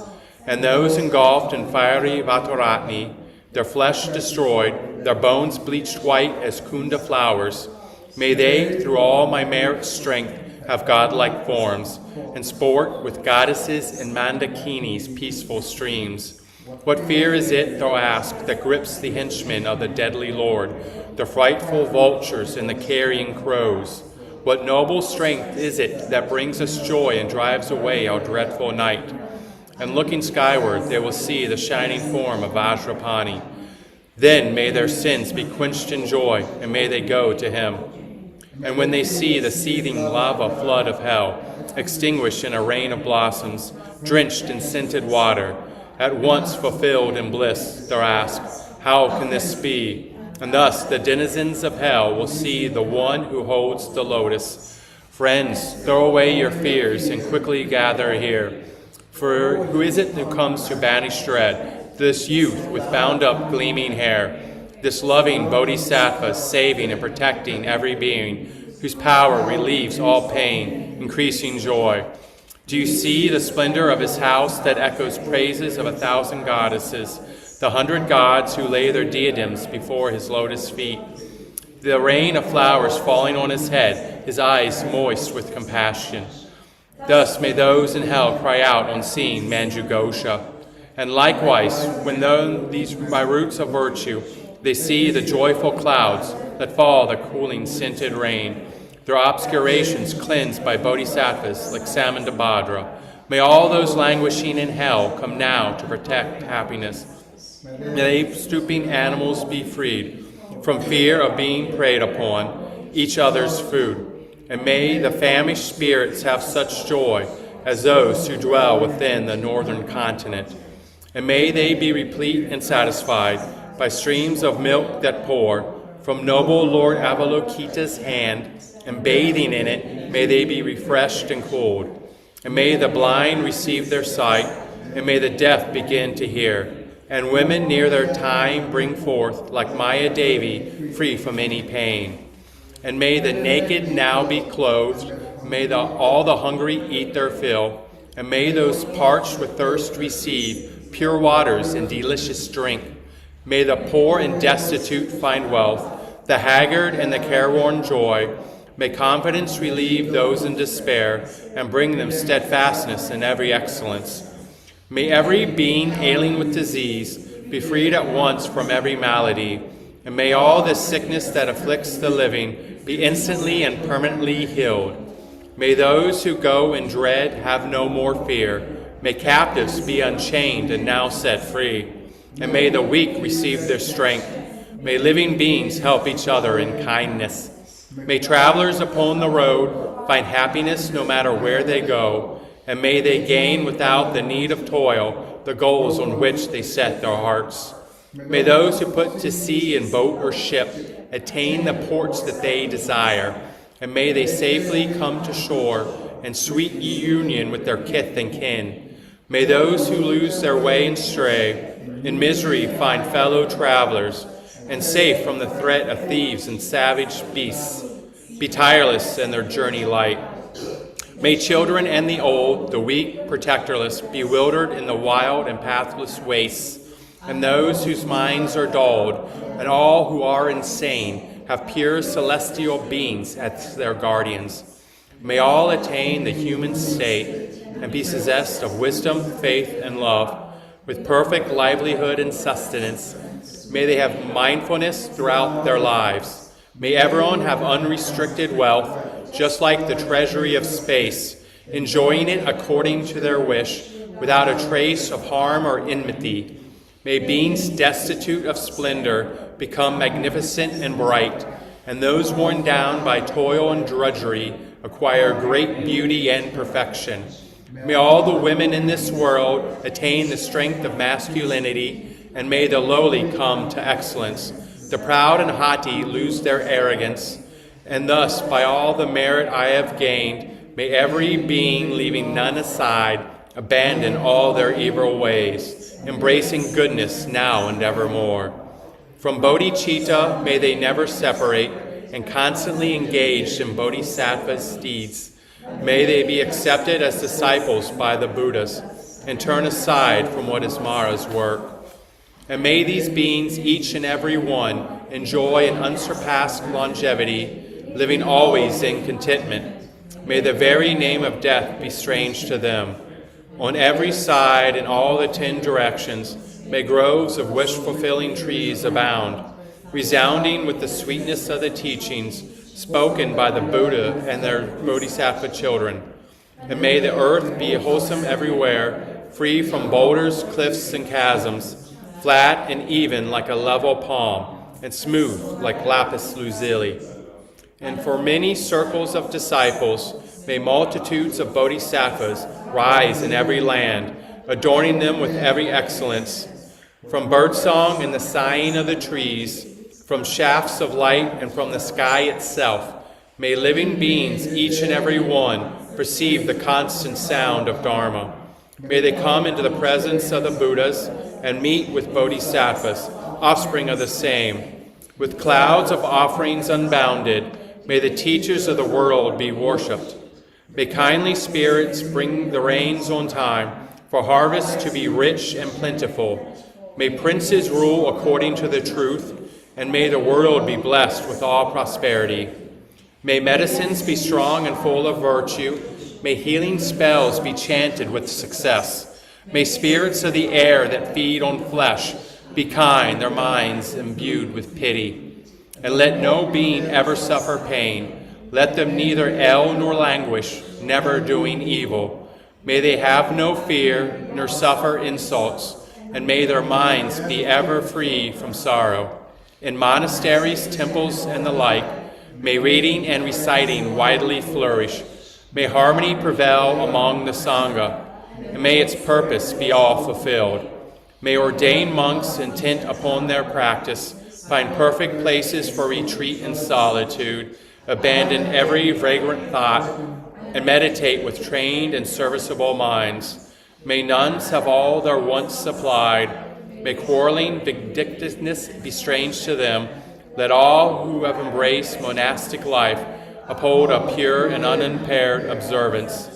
[SPEAKER 5] and those engulfed in fiery Vataratni, their flesh destroyed, their bones bleached white as kunda flowers. May they, through all my merit strength, have godlike forms, and sport with goddesses and Mandakini's peaceful streams. What fear is it, thou ask, that grips the henchmen of the deadly Lord, the frightful vultures and the carrion crows? What noble strength is it that brings us joy and drives away our dreadful night? And looking skyward, they will see the shining form of Vajrapani. Then may their sins be quenched in joy, and may they go to him. And when they see the seething lava flood of hell, extinguished in a rain of blossoms, drenched in scented water, at once fulfilled in bliss, they'll ask, how can this be? And thus the denizens of hell will see the one who holds the lotus. Friends, throw away your fears and quickly gather here. For who is it who comes to banish dread? This youth with bound up gleaming hair, this loving bodhisattva saving and protecting every being, whose power relieves all pain, increasing joy. Do you see the splendor of his house that echoes praises of 1,000 goddesses, the 100 gods who lay their diadems before his lotus feet? The rain of flowers falling on his head, his eyes moist with compassion. Thus may those in hell cry out on seeing Manjushri. And likewise, when these my roots of virtue, they see the joyful clouds that fall the cooling scented rain, their obscurations cleansed by bodhisattvas like Samdup. May all those languishing in hell come now to protect happiness. May stooping animals be freed from fear of being preyed upon, each other's food. And may the famished spirits have such joy as those who dwell within the northern continent. And may they be replete and satisfied by streams of milk that pour from noble Lord Avalokita's hand, and bathing in it, may they be refreshed and cooled. And may the blind receive their sight, and may the deaf begin to hear, and women near their time bring forth, like Maya Devi, free from any pain. And may the naked now be clothed, may all the hungry eat their fill, and may those parched with thirst receive pure waters and delicious drink. May the poor and destitute find wealth, the haggard and the careworn joy. May confidence relieve those in despair and bring them steadfastness in every excellence. May every being ailing with disease be freed at once from every malady, and may all the sickness that afflicts the living be instantly and permanently healed. May those who go in dread have no more fear. May captives be unchained and now set free. And may the weak receive their strength. May living beings help each other in kindness. May travelers upon the road find happiness no matter where they go. And may they gain without the need of toil the goals on which they set their hearts. May those who put to sea in boat or ship attain the ports that they desire, and may they safely come to shore in sweet union with their kith and kin. May those who lose their way and stray in misery find fellow travelers, and safe from the threat of thieves and savage beasts, be tireless in their journey light. May children and the old, the weak, protectorless, bewildered in the wild and pathless wastes, and those whose minds are dulled, and all who are insane, have pure celestial beings as their guardians. May all attain the human state and be possessed of wisdom, faith, and love, with perfect livelihood and sustenance. May they have mindfulness throughout their lives. May everyone have unrestricted wealth, just like the treasury of space, enjoying it according to their wish, without a trace of harm or enmity. May beings destitute of splendor become magnificent and bright, and those worn down by toil and drudgery acquire great beauty and perfection. May all the women in this world attain the strength of masculinity, and may the lowly come to excellence. The proud and haughty lose their arrogance, and thus, by all the merit I have gained, may every being, leaving none aside, abandon all their evil ways, embracing goodness now and evermore. From bodhicitta may they never separate, and constantly engaged in bodhisattva's deeds. May they be accepted as disciples by the Buddhas, and turn aside from what is Mara's work. And may these beings, each and every one, enjoy an unsurpassed longevity, living always in contentment. May the very name of death be strange to them. On every side, in all the 10 directions, may groves of wish-fulfilling trees abound, resounding with the sweetness of the teachings spoken by the Buddha and their Bodhisattva children. And may the earth be wholesome everywhere, free from boulders, cliffs, and chasms, flat and even like a level palm, and smooth like lapis lazuli. And for many circles of disciples, may multitudes of bodhisattvas rise in every land, adorning them with every excellence. From birdsong and the sighing of the trees, from shafts of light and from the sky itself, may living beings, each and every one, perceive the constant sound of Dharma. May they come into the presence of the Buddhas and meet with bodhisattvas, offspring of the same. With clouds of offerings unbounded, may the teachers of the world be worshipped. May kindly spirits bring the rains on time, for harvests to be rich and plentiful. May princes rule according to the truth, and may the world be blessed with all prosperity. May medicines be strong and full of virtue. May healing spells be chanted with success. May spirits of the air that feed on flesh be kind, their minds imbued with pity. And let no being ever suffer pain. Let them neither ail nor languish, never doing evil. May they have no fear, nor suffer insults, and may their minds be ever free from sorrow. In monasteries, temples, and the like, may reading and reciting widely flourish. May harmony prevail among the Sangha, and may its purpose be all fulfilled. May ordained monks intent upon their practice find perfect places for retreat and solitude, abandon every vagrant thought, and meditate with trained and serviceable minds. May nuns have all their wants supplied. May quarreling vindictiveness be strange to them. Let all who have embraced monastic life uphold a pure and unimpaired observance.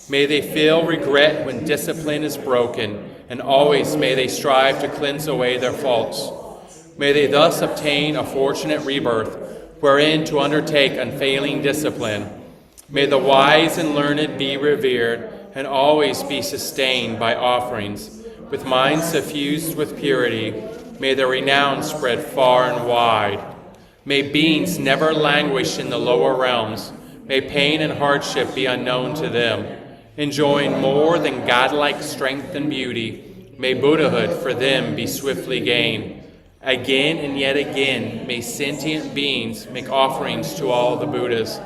[SPEAKER 5] May they feel regret when discipline is broken, and always may they strive to cleanse away their faults. May they thus obtain a fortunate rebirth, wherein to undertake unfailing discipline. May the wise and learned be revered, and always be sustained by offerings. With minds suffused with purity, may their renown spread far and wide. May beings never languish in the lower realms. May pain and hardship be unknown to them. Enjoying more than godlike strength and beauty, may Buddhahood for them be swiftly gained. Again and yet again, may sentient beings make offerings to all the Buddhas.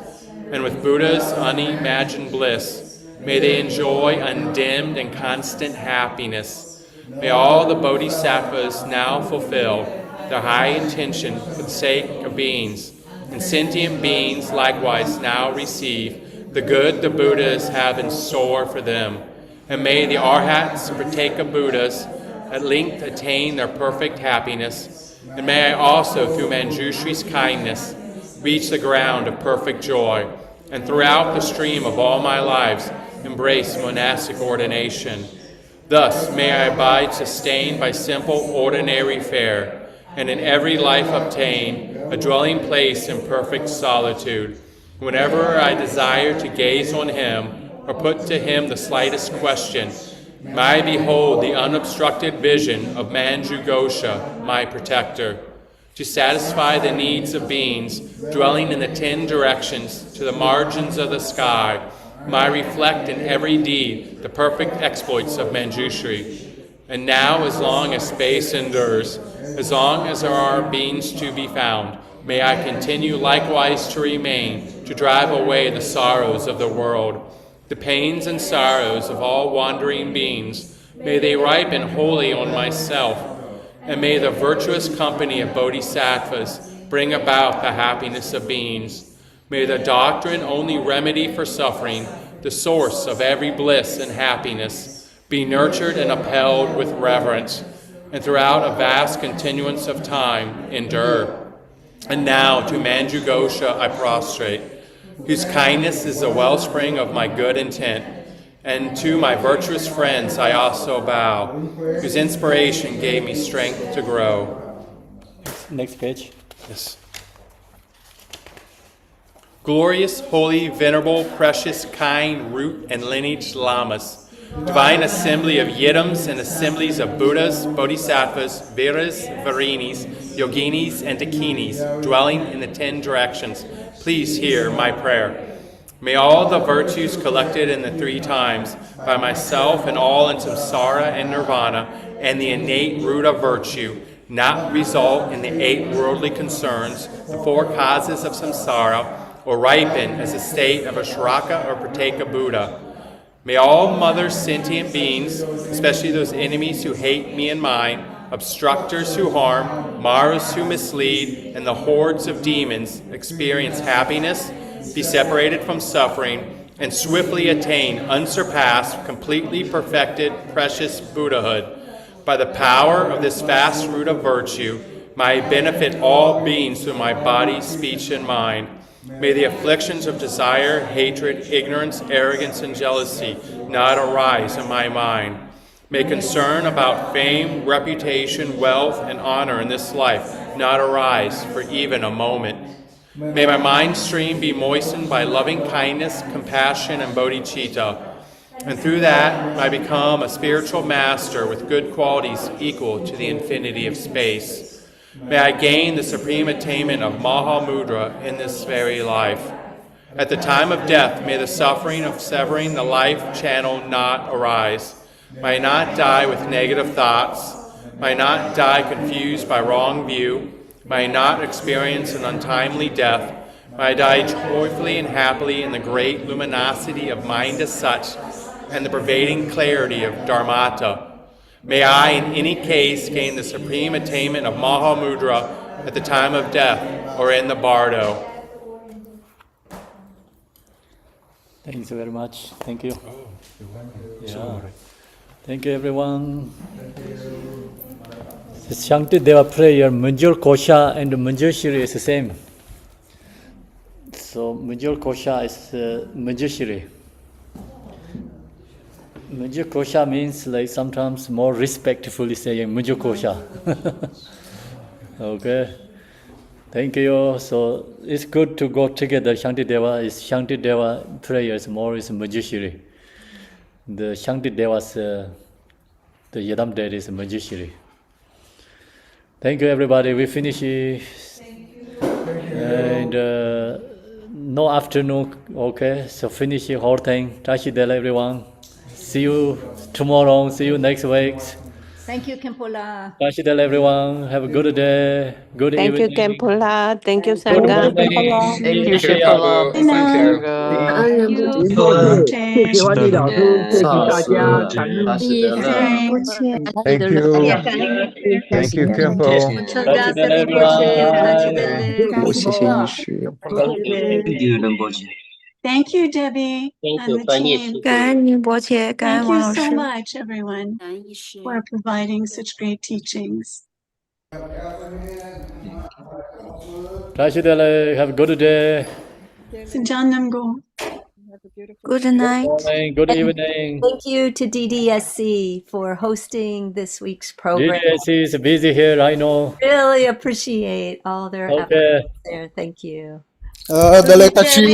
[SPEAKER 5] And with Buddha's unimagined bliss, may they enjoy undimmed and constant happiness. May all the bodhisattvas now fulfill their high intention for the sake of beings, and sentient beings likewise now receive the good the Buddhas have in store for them. And may the arhats who partake of Buddhas at length attain their perfect happiness. And may I also, through Manjushri's kindness, reach the ground of perfect joy, and throughout the stream of all my lives embrace monastic ordination. Thus may I abide sustained by simple ordinary fare, and in every life obtain a dwelling place in perfect solitude. Whenever I desire to gaze on him, or put to him the slightest question, may I behold the unobstructed vision of Manjushri, my protector. To satisfy the needs of beings dwelling in the 10 directions to the margins of the sky, may I reflect in every deed the perfect exploits of Manjushri. And now, as long as space endures, as long as there are beings to be found, may I continue likewise to remain, to drive away the sorrows of the world, the pains and sorrows of all wandering beings. May they ripen wholly on myself, and may the virtuous company of bodhisattvas bring about the happiness of beings. May the doctrine only remedy for suffering, the source of every bliss and happiness, be nurtured and upheld with reverence, and throughout a vast continuance of time endure. And now to Manjushri I prostrate, whose kindness is the wellspring of my good intent, And to my virtuous friends I also bow, whose inspiration gave me strength to grow.
[SPEAKER 1] Next page.
[SPEAKER 5] Yes. Glorious, holy, venerable, precious, kind, root, and lineage lamas, divine assembly of yidams and assemblies of Buddhas, Bodhisattvas, Viras, Varinis, Yoginis, and Dakinis, dwelling in the 10 directions, please hear my prayer. May all the virtues collected in the 3 times by myself and all in samsara and nirvana and the innate root of virtue not result in the 8 worldly concerns, the 4 causes of samsara, or ripen as a state of a Shraka or Prateka Buddha. May all mother sentient beings, especially those enemies who hate me and mine, obstructors who harm, Marus who mislead, and the hordes of demons experience happiness, be separated from suffering, and swiftly attain unsurpassed, completely perfected, precious Buddhahood. By the power of this vast root of virtue, may I benefit all beings through my body, speech, and mind. May the afflictions of desire, hatred, ignorance, arrogance, and jealousy not arise in my mind. May concern about fame, reputation, wealth, and honor in this life not arise for even a moment. May my mind stream be moistened by loving kindness, compassion, and bodhicitta, and through that I become a spiritual master with good qualities equal to the infinity of space. May I gain the supreme attainment of Mahamudra in this very life. At the time of death, may the suffering of severing the life channel not arise. May I not die with negative thoughts. May I not die confused by wrong view. May I not experience an untimely death. May I die joyfully and happily in the great luminosity of mind as such and the pervading clarity of Dharmata. May I, in any case, gain the supreme attainment of Mahamudra at the time of death or in the bardo.
[SPEAKER 1] Thank you very much. Thank you.
[SPEAKER 5] Oh, you're welcome.
[SPEAKER 1] Yeah. Thank you, everyone. The Shankti Deva prayer, Manjul Kosha and Manjushri is the same. So Manjul Kosha is Manjushri. Manjul Kosha means like sometimes more respectfully saying Manjul Kosha. Okay. Thank you. So it's good to go together. Shankti Deva prayers more is Manjushri. The Shankti Deva's the Yadam Dead is Manjushri. Thank you, everybody. We finish. And no afternoon. Okay. So finish the whole thing. Tashi Del, everyone. See you tomorrow. See you next week.
[SPEAKER 2] Thank you, Khenpo.
[SPEAKER 1] Tashi Del, everyone. Have a good day. Good
[SPEAKER 15] Thank you,
[SPEAKER 1] evening.
[SPEAKER 15] Khenpo. Thank you,
[SPEAKER 1] Good
[SPEAKER 15] Sangha.
[SPEAKER 1] morning.
[SPEAKER 16] Thank you,
[SPEAKER 1] Shaya.
[SPEAKER 16] Khenpo.
[SPEAKER 7] Good
[SPEAKER 16] Thank you,
[SPEAKER 7] night.
[SPEAKER 16] Sangha.
[SPEAKER 7] Thank you,
[SPEAKER 17] Rinpoche，谢谢华丽老师，谢谢大家，感恩。
[SPEAKER 16] Thank you. Thank you, Khenpo.
[SPEAKER 1] Tashi Del, everyone. Bye.
[SPEAKER 17] 谢谢医师。
[SPEAKER 7] Thank you, Debbie and the team.
[SPEAKER 15] 感恩宁波切，感
[SPEAKER 7] Thank
[SPEAKER 15] 恩
[SPEAKER 7] you
[SPEAKER 15] 王老
[SPEAKER 7] so
[SPEAKER 15] 师。
[SPEAKER 7] much, everyone, for providing such great teachings.
[SPEAKER 1] Tashi Del, have a good day.
[SPEAKER 7] Sinjanamgo.
[SPEAKER 4] Good night.
[SPEAKER 1] Good morning. Good evening.
[SPEAKER 4] Thank you to DDSC for hosting this week's program.
[SPEAKER 1] DDSC is busy here, I know.
[SPEAKER 4] Really appreciate all their
[SPEAKER 1] Okay.
[SPEAKER 4] efforts there. Thank you.
[SPEAKER 17] Deletashi.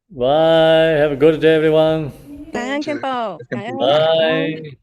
[SPEAKER 1] Bye. Have a good day, everyone.
[SPEAKER 15] 感恩 Khenpo，感恩。
[SPEAKER 1] Bye.